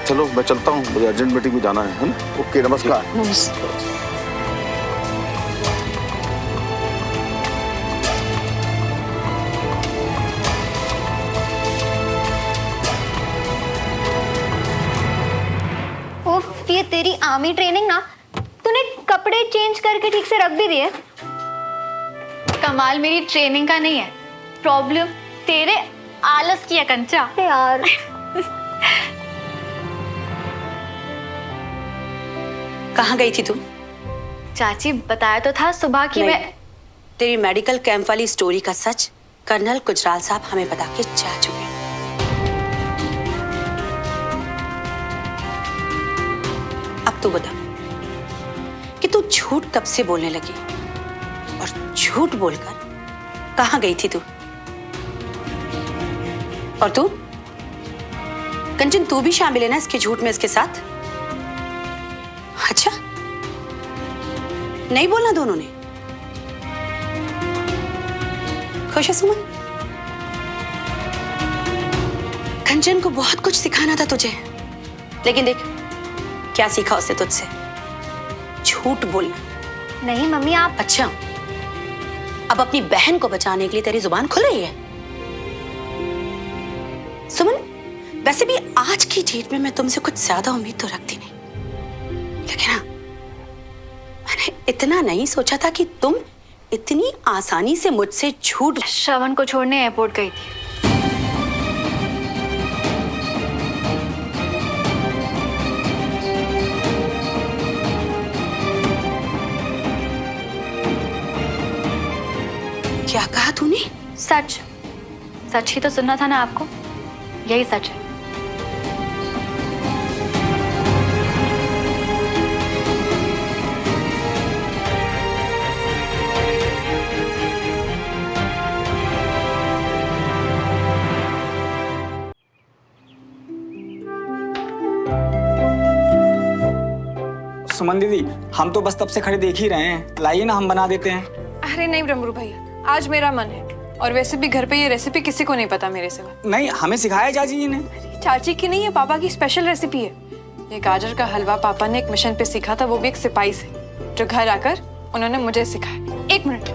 चलो मैं चलता हूँ, मुझे अर्जेंट मीटिंग में जाना है ना? ओके, नमस्कार। उफ, ये तेरी आर्मी ट्रेनिंग ना, तूने कपड़े चेंज करके ठीक से रख भी दिए। कमाल मेरी ट्रेनिंग का नहीं है, प्रॉब्लम तेरे आलस की है कंचा। यार कहाँ गई थी तुम? चाची बताया तो था सुबह की मैं। तेरी मेडिकल कैंप वाली स्टोरी का सच कर्नल गुजराल साहब हमें बता के जा चुके हैं। अब तू बता कि तू झूठ कब से बोलने लगी और झूठ बोलकर कहाँ गई थी तू? और तू कंचन, तू भी शामिल है ना इसके झूठ में इसके साथ? अच्छा, नहीं बोलना दोनों ने? खुश है सुमन? कंचन को बहुत कुछ सिखाना था तुझे, लेकिन देख क्या सीखा उसने तुझसे? झूठ बोलना। नहीं मम्मी आप। अच्छा, अब अपनी बहन को बचाने के लिए तेरी जुबान खुल रही है? सुमन, वैसे भी आज की डेट में मैं तुमसे कुछ ज्यादा उम्मीद तो रखती नहीं, लेकिन हाँ, मैंने इतना नहीं सोचा था कि तुम इतनी आसानी से मुझसे झूठ। श्रवण को छोड़ने एयरपोर्ट गई थी। क्या कहा तूने? सच, सच ही तो सुनना था ना आपको, यही सच है। सुमन दीदी, हम तो बस तब से खड़े देख ही रहे हैं, लाइए ना हम बना देते हैं। अरे नहीं ब्रह्मरू भैया, आज मेरा मन है, और वैसे भी घर पे ये रेसिपी किसी को नहीं पता मेरे सिवा। नहीं, हमें सिखाया चाची जी ने। चाची की नहीं है, पापा की स्पेशल रेसिपी है। ये गाजर का हलवा पापा ने एक मिशन पे सीखा था, वो भी एक सिपाही से, जो घर आकर उन्होंने मुझे सिखाया। एक मिनट।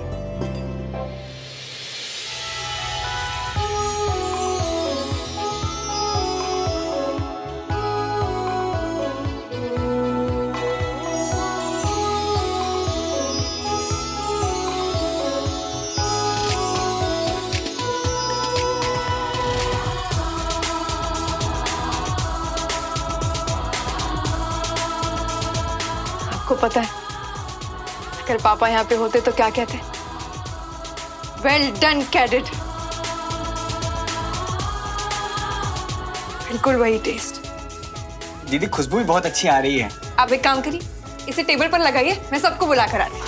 आपको पता है अगर पापा यहाँ पे होते तो क्या कहते? Well done cadet. बिल्कुल वही टेस्ट। दीदी खुशबू भी बहुत अच्छी आ रही है। आप एक काम करिए, इसे टेबल पर लगाइए, मैं सबको बुला कर आती हूँ।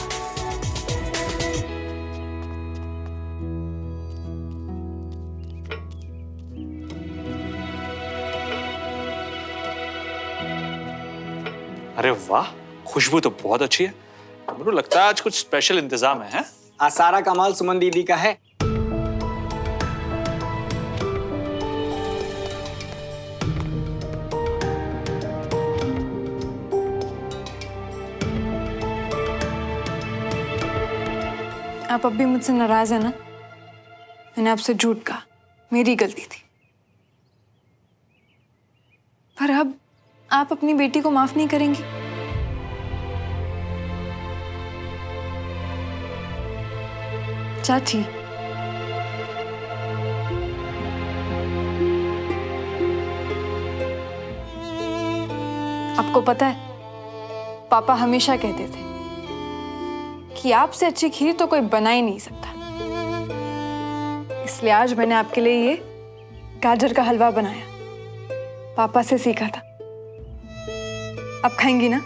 अरे वाह, खुशबू तो बहुत अच्छी है। मुझे लगता है आज कुछ स्पेशल इंतजाम है। आज सारा कमाल सुमन दीदी का है। आप अब भी मुझसे नाराज है ना? मैंने आपसे झूठ कहा, मेरी गलती थी। पर अब आप अपनी बेटी को माफ नहीं करेंगी? चाची, आपको पता है पापा हमेशा कहते थे कि आपसे अच्छी खीर तो कोई बना ही नहीं सकता। इसलिए आज मैंने आपके लिए ये गाजर का हलवा बनाया, पापा से सीखा था। आप खाएंगी ना?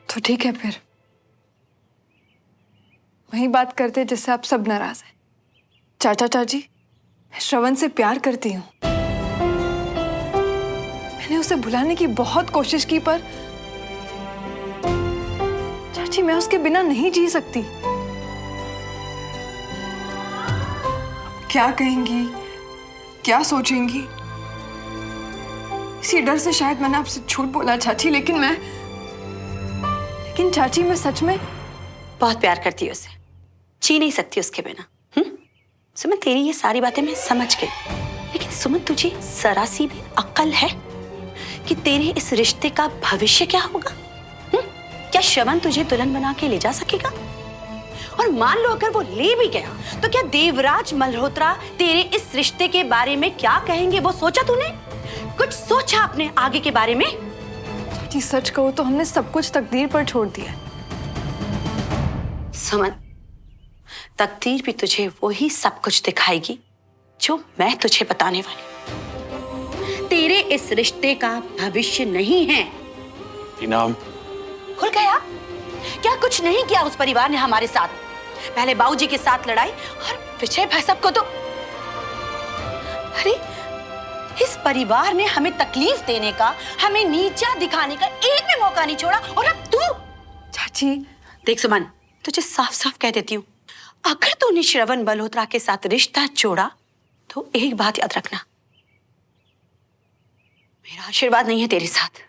तो ठीक है, फिर वही बात करते जिससे आप सब नाराज हैं। चाचा चाची, मैं श्रवण से प्यार करती हूँ। मैंने उसे भुलाने की बहुत कोशिश की, पर चाची मैं उसके बिना नहीं जी सकती। क्या कहेंगी, क्या सोचेंगी, इसी डर से शायद मैंने आपसे झूठ बोला चाची। लेकिन चाची मैं सच में बहुत प्यार करती है उसे, जी नहीं सकती उसके बिना। सुमन, तेरी ये सारी बातें मैं समझ गई, लेकिन सुमन तुझे जरा-सी भी अक्ल है कि तेरे इस रिश्ते का भविष्य क्या होगा? क्या श्रवण तुझे दुल्हन बना के ले जा सकेगा? और मान लो अगर वो ले भी गया तो क्या देवराज मल्होत्रा तेरे इस रिश्ते के बारे में क्या कहेंगे? वो सोचा तूने? कुछ सोचा अपने आगे के बारे में? चाची सच कहो तो हमने सब कुछ तकदीर पर छोड़ दिया। सुमन, तकदीर भी तुझे वही सब कुछ दिखाएगी जो मैं तुझे बताने वाली। तेरे इस रिश्ते का भविष्य नहीं है। इनाम खुल गया? क्या कुछ नहीं किया उस परिवार ने हमारे साथ? पहले बाबूजी के साथ लड़ाई और विजय भाई सबको तो, अरे इस परिवार ने हमें तकलीफ देने का, हमें नीचा दिखाने का एक भी मौका नहीं छोड़ा। और अब तू? चाची देख सुमन, तुझे साफ साफ कह देती हूँ, अगर तूने श्रवण मल्होत्रा के साथ रिश्ता जोड़ा तो एक बात याद रखना, मेरा आशीर्वाद नहीं है तेरे साथ।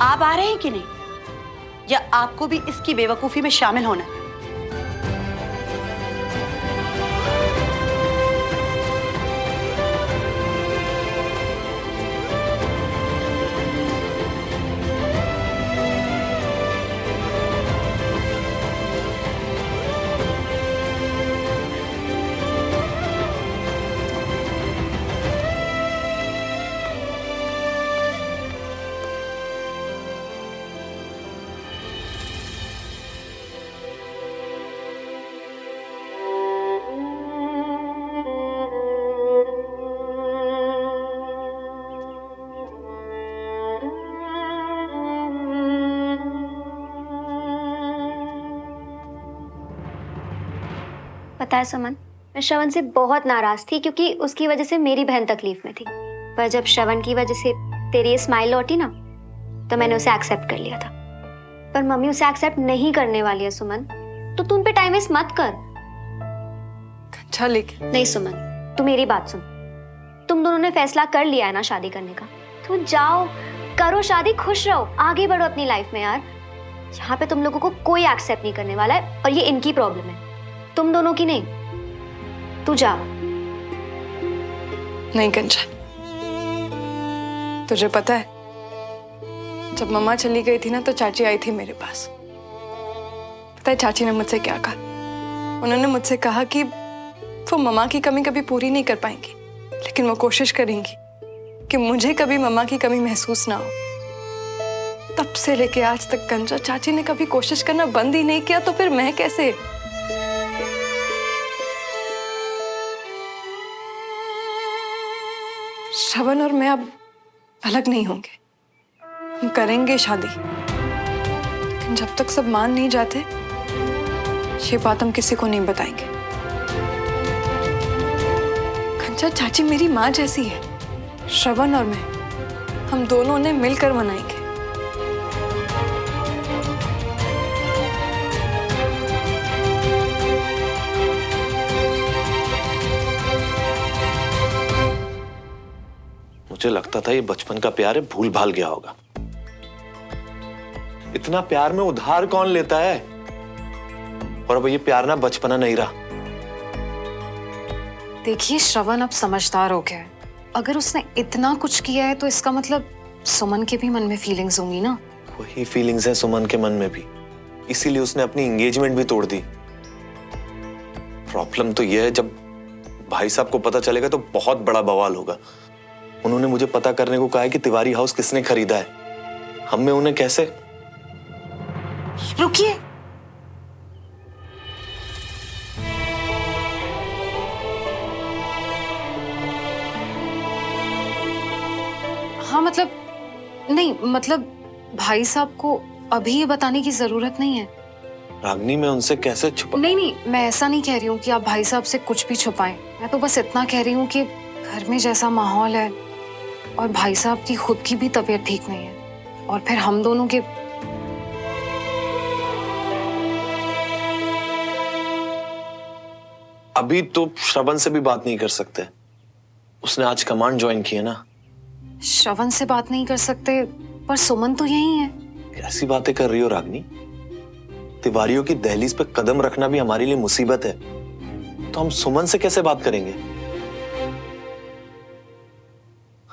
आप आ रहे हैं कि नहीं, या आपको भी इसकी बेवकूफी में शामिल होना है? पता है सुमन, मैं श्रवण से बहुत नाराज थी क्योंकि उसकी वजह से मेरी बहन तकलीफ में थी। पर जब श्रवण की वजह से तेरी ये स्माइल लौटी ना, तो मैंने उसे एक्सेप्ट कर लिया था। पर मम्मी उसे एक्सेप्ट नहीं करने वाली है सुमन, तो तू उन पे टाइम वेस्ट मत कर। अच्छा, लेकिन नहीं सुमन, तू मेरी बात सुन। तुम दोनों ने फैसला कर लिया है ना शादी करने का, तो जाओ करो शादी, खुश रहो, आगे बढ़ो अपनी लाइफ में यार। यहाँ पे तुम लोगों को कोई एक्सेप्ट नहीं करने वाला है, और ये इनकी प्रॉब्लम है, तुम दोनों की नहीं। तू जा। नहीं कंचन, तुझे पता है जब मम्मा चली गई थी ना, तो चाची आई थी मेरे पास। पता है चाची ने मुझसे क्या कहा? उन्होंने मुझसे कहा कि वो मम्मा की कमी कभी पूरी नहीं कर पाएंगी, लेकिन वो कोशिश करेंगी कि मुझे कभी मम्मा की कमी महसूस ना हो। तब से लेके आज तक कंचन, चाची ने कभी कोशिश करना बंद ही नहीं किया, तो फिर मैं कैसे? श्रवण और मैं अब अलग नहीं होंगे, हम करेंगे शादी, लेकिन जब तक सब मान नहीं जाते ये बात हम किसी को नहीं बताएंगे। कंचन, चाची मेरी माँ जैसी है। श्रवण और मैं, हम दोनों ने मिलकर मनाएंगे। मुझे लगता था ये बचपन का प्यार है, भूल भाल गया होगा। इतना प्यार में उधार कौन लेता है? और अब ये प्यार ना बचपना नहीं रहा। देखिए श्रवण अब समझदार हो गया है। अगर उसने इतना कुछ किया है तो इसका मतलब सुमन के भी मन में फीलिंग्स होंगी ना। वही फीलिंग्स हैं सुमन के मन में भी, इसीलिए उसने अपनी एंगेजमेंट भी तोड़ दी। प्रॉब्लम तो यह है, जब भाई साहब को पता चलेगा तो बहुत बड़ा बवाल होगा। उन्होंने मुझे पता करने को कहा है कि तिवारी हाउस किसने खरीदा है। हम में उन्हें कैसे? रुकिए, हाँ मतलब नहीं, मतलब भाई साहब को अभी ये बताने की जरूरत नहीं है। रागनी, मैं उनसे कैसे छुपा? नहीं, मैं ऐसा नहीं कह रही हूँ कि आप भाई साहब से कुछ भी छुपाएं। मैं तो बस इतना कह रही हूँ कि घर में जैसा माहौल है और भाई साहब की खुद की भी तबीयत ठीक नहीं है, और फिर हम दोनों के अभी तो श्रवण से भी बात नहीं कर सकते। उसने आज कमांड ज्वाइन की है ना। श्रवण से बात नहीं कर सकते, पर सुमन तो यही है। कैसी बातें कर रही हो रागनी? तिवारियों की दहलीज पे कदम रखना भी हमारे लिए मुसीबत है, तो हम सुमन से कैसे बात करेंगे?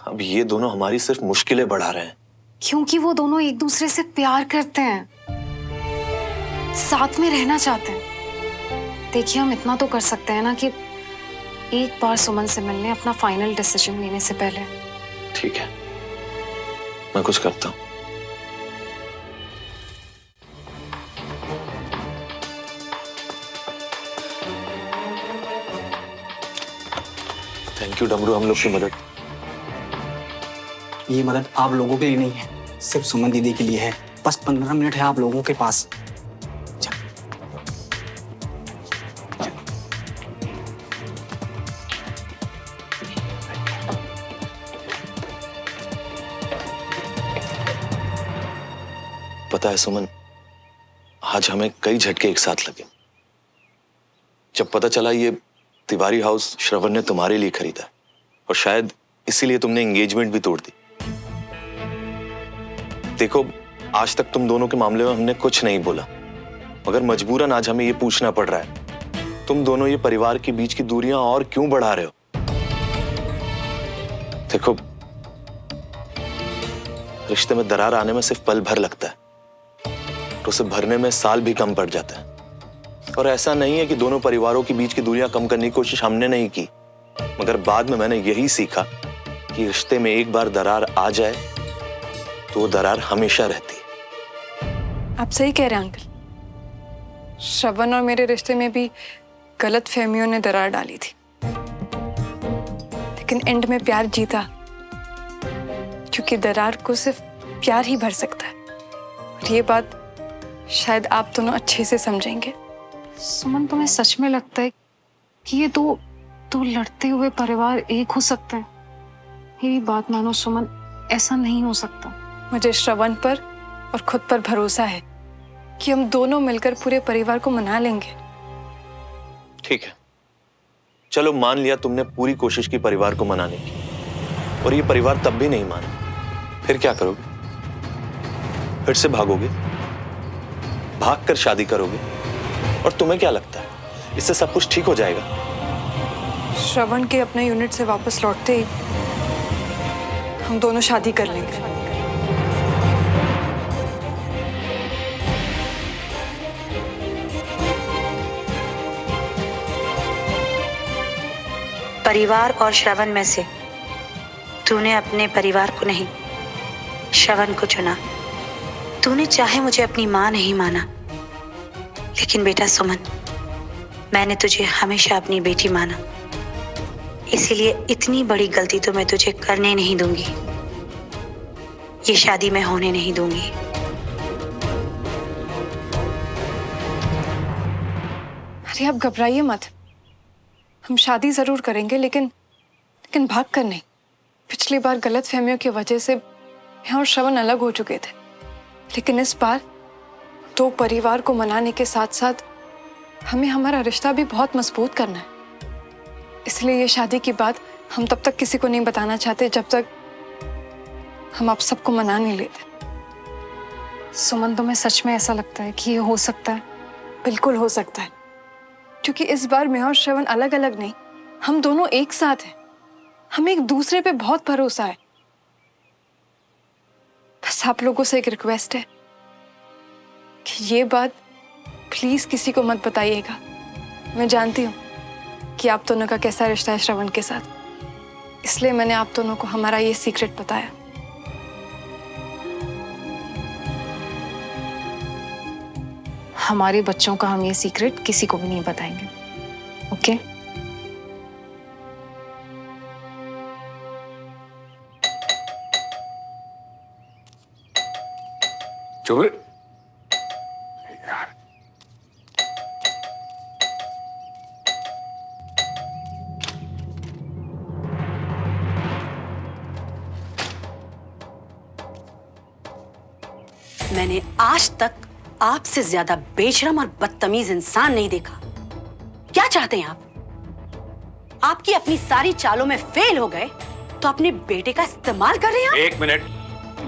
अब ये दोनों हमारी सिर्फ मुश्किलें बढ़ा रहे हैं। क्योंकि वो दोनों एक दूसरे से प्यार करते हैं, साथ में रहना चाहते हैं। देखिए, हम इतना तो कर सकते हैं ना कि एक बार सुमन से मिलने, अपना फाइनल डिसीजन लेने से पहले। ठीक है, मैं कुछ करता हूं। थैंक यू डमरू, हम लोग की मदद। ये मदद आप लोगों के लिए नहीं है, सिर्फ सुमन दीदी के लिए है। बस 15 मिनट है आप लोगों के पास। पता है सुमन, आज हमें कई झटके एक साथ लगे। जब पता चला ये तिवारी हाउस श्रवण ने तुम्हारे लिए खरीदा है, और शायद इसीलिए तुमने एंगेजमेंट भी तोड़ दी। देखो, आज तक तुम दोनों के मामले में हमने कुछ नहीं बोला, मगर मजबूरन आज हमें ये पूछना पड़ रहा है, तुम दोनों ये परिवार के बीच की दूरियां और क्यों बढ़ा रहे हो? देखो, रिश्ते में दरार आने में सिर्फ पल भर लगता है, तो उसे भरने में साल भी कम पड़ जाता है। और ऐसा नहीं है कि दोनों परिवारों के बीच की दूरियां कम करने की कोशिश हमने नहीं की, मगर बाद में मैंने यही सीखा कि रिश्ते में एक बार दरार आ जाए तो वो दरार हमेशा रहती है। आप सही कह रहे हैं अंकल। श्रवण और मेरे रिश्ते में भी गलत फहमियों ने दरार डाली थी, लेकिन एंड में प्यार जीता, क्योंकि दरार को सिर्फ प्यार ही भर सकता है। और ये बात शायद आप दोनों अच्छे से समझेंगे। सुमन, तुम्हें सच में लगता है कि ये दो लड़ते हुए परिवार एक हो सकते हैं? मेरी बात मानो सुमन, ऐसा नहीं हो सकता। मुझे श्रवण पर और खुद पर भरोसा है कि हम दोनों मिलकर पूरे परिवार को मना लेंगे। ठीक है, चलो मान लिया तुमने पूरी कोशिश की परिवार को मनाने की, और ये परिवार तब भी नहीं माना, फिर क्या करोगे? फिर से भागोगे? भागकर शादी करोगे? और तुम्हें क्या लगता है इससे सब कुछ ठीक हो जाएगा? श्रवण के अपने यूनिट से वापस लौटते ही हम दोनों शादी कर लेंगे। परिवार और श्रवण में से तूने अपने परिवार को नहीं, श्रवण को चुना। तूने चाहे मुझे अपनी माँ नहीं माना, लेकिन बेटा सुमन, मैंने तुझे हमेशा अपनी बेटी माना। इसीलिए इतनी बड़ी गलती तो मैं तुझे करने नहीं दूंगी। ये शादी मैं होने नहीं दूंगी। अरे आप घबराइए मत, हम शादी जरूर करेंगे, लेकिन भाग कर नहीं। पिछली बार गलत फहमियों की वजह से मैं और श्रवण अलग हो चुके थे, लेकिन इस बार दो परिवार को मनाने के साथ साथ हमें हमारा रिश्ता भी बहुत मजबूत करना है। इसलिए ये शादी की बात हम तब तक किसी को नहीं बताना चाहते जब तक हम आप सबको मना नहीं लेते। सुमन, तुम्हें सच में ऐसा लगता है कि ये हो सकता है? बिल्कुल हो सकता है, क्योंकि इस बार मैं और श्रवण अलग अलग नहीं, हम दोनों एक साथ हैं। हमें एक दूसरे पे बहुत भरोसा है। बस आप लोगों से एक रिक्वेस्ट है कि ये बात प्लीज किसी को मत बताइएगा। मैं जानती हूँ कि आप दोनों का कैसा रिश्ता है श्रवण के साथ, इसलिए मैंने आप दोनों को हमारा ये सीक्रेट बताया। हमारे बच्चों का हम ये सीक्रेट किसी को भी नहीं बताएंगे, ओके? चुप यार। मैंने आज तक आपसे ज्यादा बेशरम और बदतमीज इंसान नहीं देखा। क्या चाहते हैं आप? आपकी अपनी सारी चालों में फेल हो गए तो अपने बेटे का इस्तेमाल कर रहे हैं आप? एक मिनट,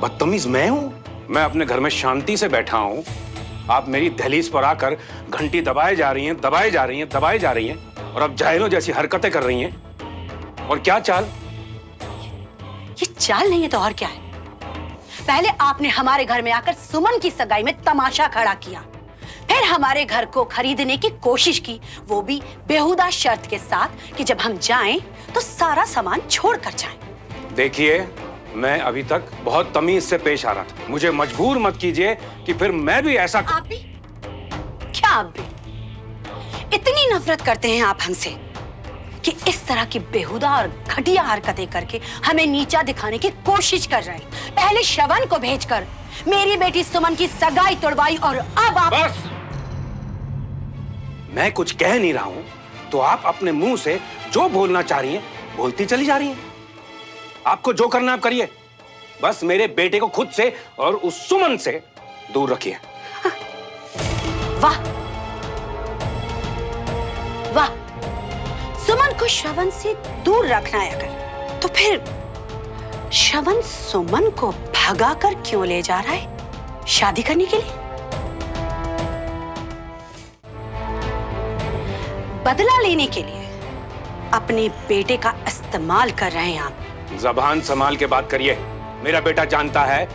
बदतमीज मैं हूं? मैं अपने घर में शांति से बैठा हूं, आप मेरी दहलीज पर आकर घंटी दबाए जा रही हैं, दबाए जा रही हैं, दबाए जा रही हैं, और अब जाहिलों जैसी हरकतें कर रही हैं। और क्या चाल? ये चाल नहीं है तो और क्या है? पहले आपने हमारे घर में आकर सुमन की सगाई में तमाशा खड़ा किया, फिर हमारे घर को खरीदने की कोशिश की, वो भी बेहुदा शर्त के साथ कि जब हम जाएं तो सारा सामान छोड़कर जाएं। देखिए, मैं अभी तक बहुत तमीज से पेश आ रहा था, मुझे मजबूर मत कीजिए कि फिर मैं भी ऐसा। आप भी? क्या आप भी? इतनी नफरत करते हैं आप हमसे कि इस तरह की बेहुदा और घटिया हरकतें करके हमें नीचा दिखाने की कोशिश कर रहे हैं। पहले श्रवण को भेजकर मेरी बेटी सुमन की सगाई तोड़वाई और अब आप। बस, मैं कुछ कह नहीं रहा हूं तो आप अपने मुंह से जो बोलना चाह रही हैं बोलती चली जा रही हैं। आपको जो करना आप करिए, बस मेरे बेटे को खुद से और उस सुमन से दूर रखिए। वाह वाह, सुमन को श्रवण से दूर रखना है अगर, तो फिर श्रवण सुमन को भगाकर क्यों ले जा रहा है? शादी करने के लिए? बदला लेने के लिए अपने बेटे का इस्तेमाल कर रहे हैं आप। जबान संभाल के बात करिए। मेरा बेटा जानता है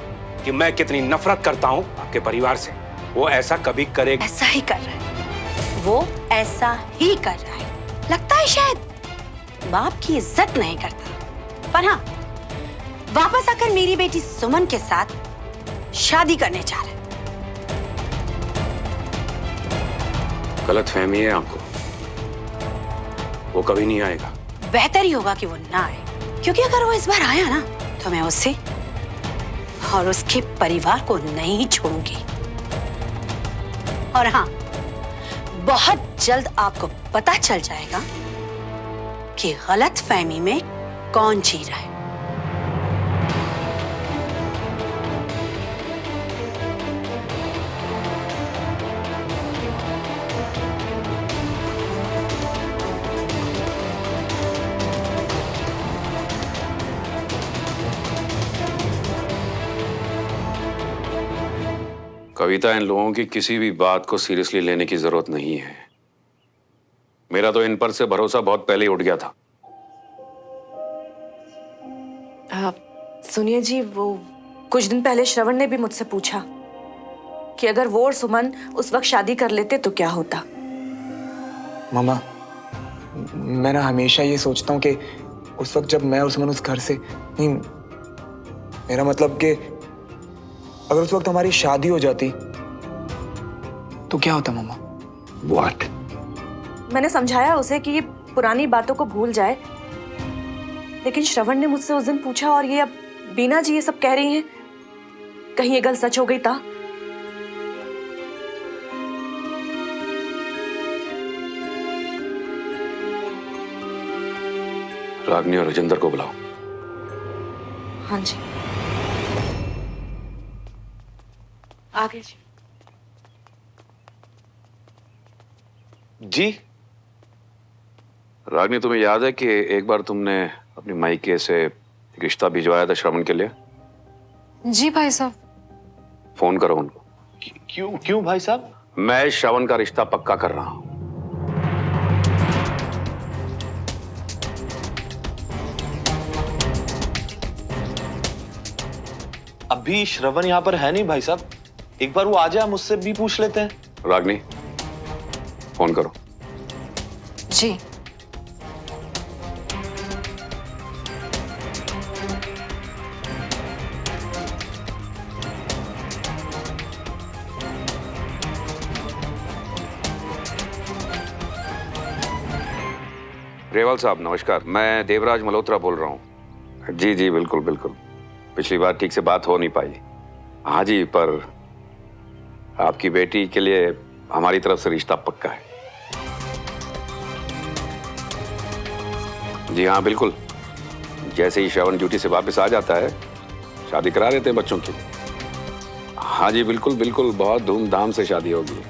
कि मैं कितनी नफरत करता हूं आपके परिवार से। वो ऐसा कभी करेगा? ऐसा ही कर रहा है, वो ऐसा ही कर रहा है। लगता है शायद बाप की इज्जत नहीं करता, पर हाँ, वापस आकर मेरी बेटी सुमन के साथ शादी करने जा रहा है। गलतफहमी है आपको, वो कभी नहीं आएगा। बेहतर ही होगा कि वो ना आए, क्योंकि अगर वो इस बार आया ना तो मैं उसे और उसके परिवार को नहीं छोड़ूंगी। और हाँ, बहुत जल्द आपको पता चल जाएगा कि गलतफहमी में कौन जी रहा है। कविता, इन लोगों की किसी भी बात को सीरियसली लेने की जरूरत नहीं है। मेरा तो इन पर से भरोसा बहुत पहले ही उठ गया था। सुनिए जी, वो कुछ दिन पहले श्रवण ने भी मुझसे पूछा कि अगर वो और सुमन उस वक्त शादी कर लेते तो क्या होता। मामा, मैं ना हमेशा ये सोचता हूँ कि उस वक्त जब मैं और सुमन उस घर से नहीं, मेरा मतलब कि अगर उस वक्त हमारी शादी हो जाती तो क्या होता मामा? What? मैंने समझाया उसे कि ये पुरानी बातों को भूल जाए, लेकिन श्रवण ने मुझसे उस दिन पूछा और ये अब बीना जी ये सब कह रही हैं, कहीं ये गल सच हो गई था? रागनी और राजेंद्र को बुलाओ। हाँ जी। आगे जी। जी रागनी, तुम्हें याद है कि एक बार तुमने अपनी मायके से एक रिश्ता भिजवाया था श्रवण के लिए? जी भाई साहब। फोन करो उनको। क्यों क्यों भाई साहब? मैं श्रवण का रिश्ता पक्का कर रहा हूं। अभी श्रवण यहाँ पर है नहीं भाई साहब, एक बार वो आ जाए, मुझसे भी पूछ लेते हैं। रागनी, फोन करो। जी। रेवाल साहब नमस्कार, मैं देवराज मल्होत्रा बोल रहा हूँ। जी जी बिल्कुल बिल्कुल, पिछली बार ठीक से बात हो नहीं पाई। हाँ जी, पर आपकी बेटी के लिए हमारी तरफ से रिश्ता पक्का है। जी हाँ बिल्कुल, जैसे ही श्रवण ड्यूटी से वापस आ जाता है शादी करा देते हैं बच्चों की। हाँ जी बिल्कुल बिल्कुल, बहुत धूमधाम से शादी होगी।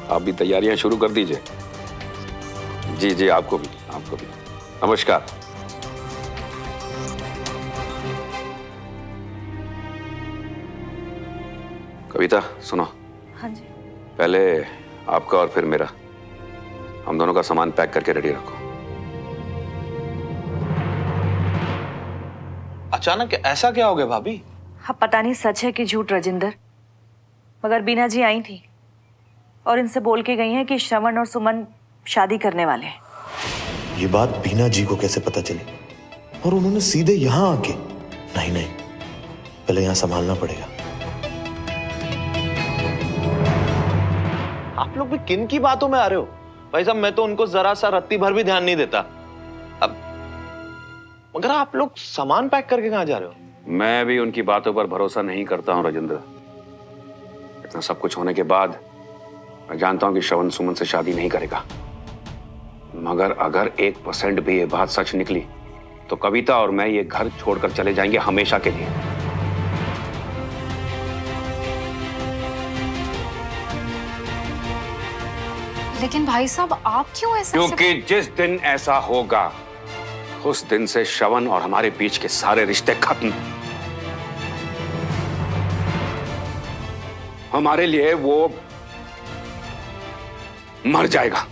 आप भी तैयारियां शुरू कर दीजिए। जी जी, आपको भी नमस्कार। कविता सुनो। हाँ जी। पहले आपका और फिर मेरा, हम दोनों का सामान पैक करके रेडी रखो। अचानक ऐसा क्या हो गया भाभी? हाँ, पता नहीं सच है कि झूठ राजेंद्र, मगर बीना जी आई थी और इनसे बोल के गई हैं कि श्रवण और सुमन शादी करने वाले हैं। ये बात बीना जी को कैसे पता चली? और उन्होंने सीधे यहाँ आके? नहीं, पहले यहाँ संभालना पड़ेगा। आप लोग भी किन की बातों में आ रहे हो भाई साहब? मैं तो उनको जरा सा रत्ती भर भी ध्यान नहीं देता। अब मगर आप लोग सामान पैक करके कहाँ जा रहे हो? मैं भी उनकी बातों पर भरोसा नहीं करता हूं राजेंद्र। इतना सब कुछ होने के बाद मैं जानता हूं कि श्रवण सुमन से शादी नहीं करेगा, मगर अगर 1% भी ये बात सच निकली तो कविता और मैं ये घर छोड़कर चले जाएंगे हमेशा के लिए। लेकिन भाई साहब आप क्यों ऐसा? क्योंकि जिस दिन ऐसा होगा उस दिन से श्रवण और हमारे बीच के सारे रिश्ते खत्म। हमारे लिए वो मर जाएगा।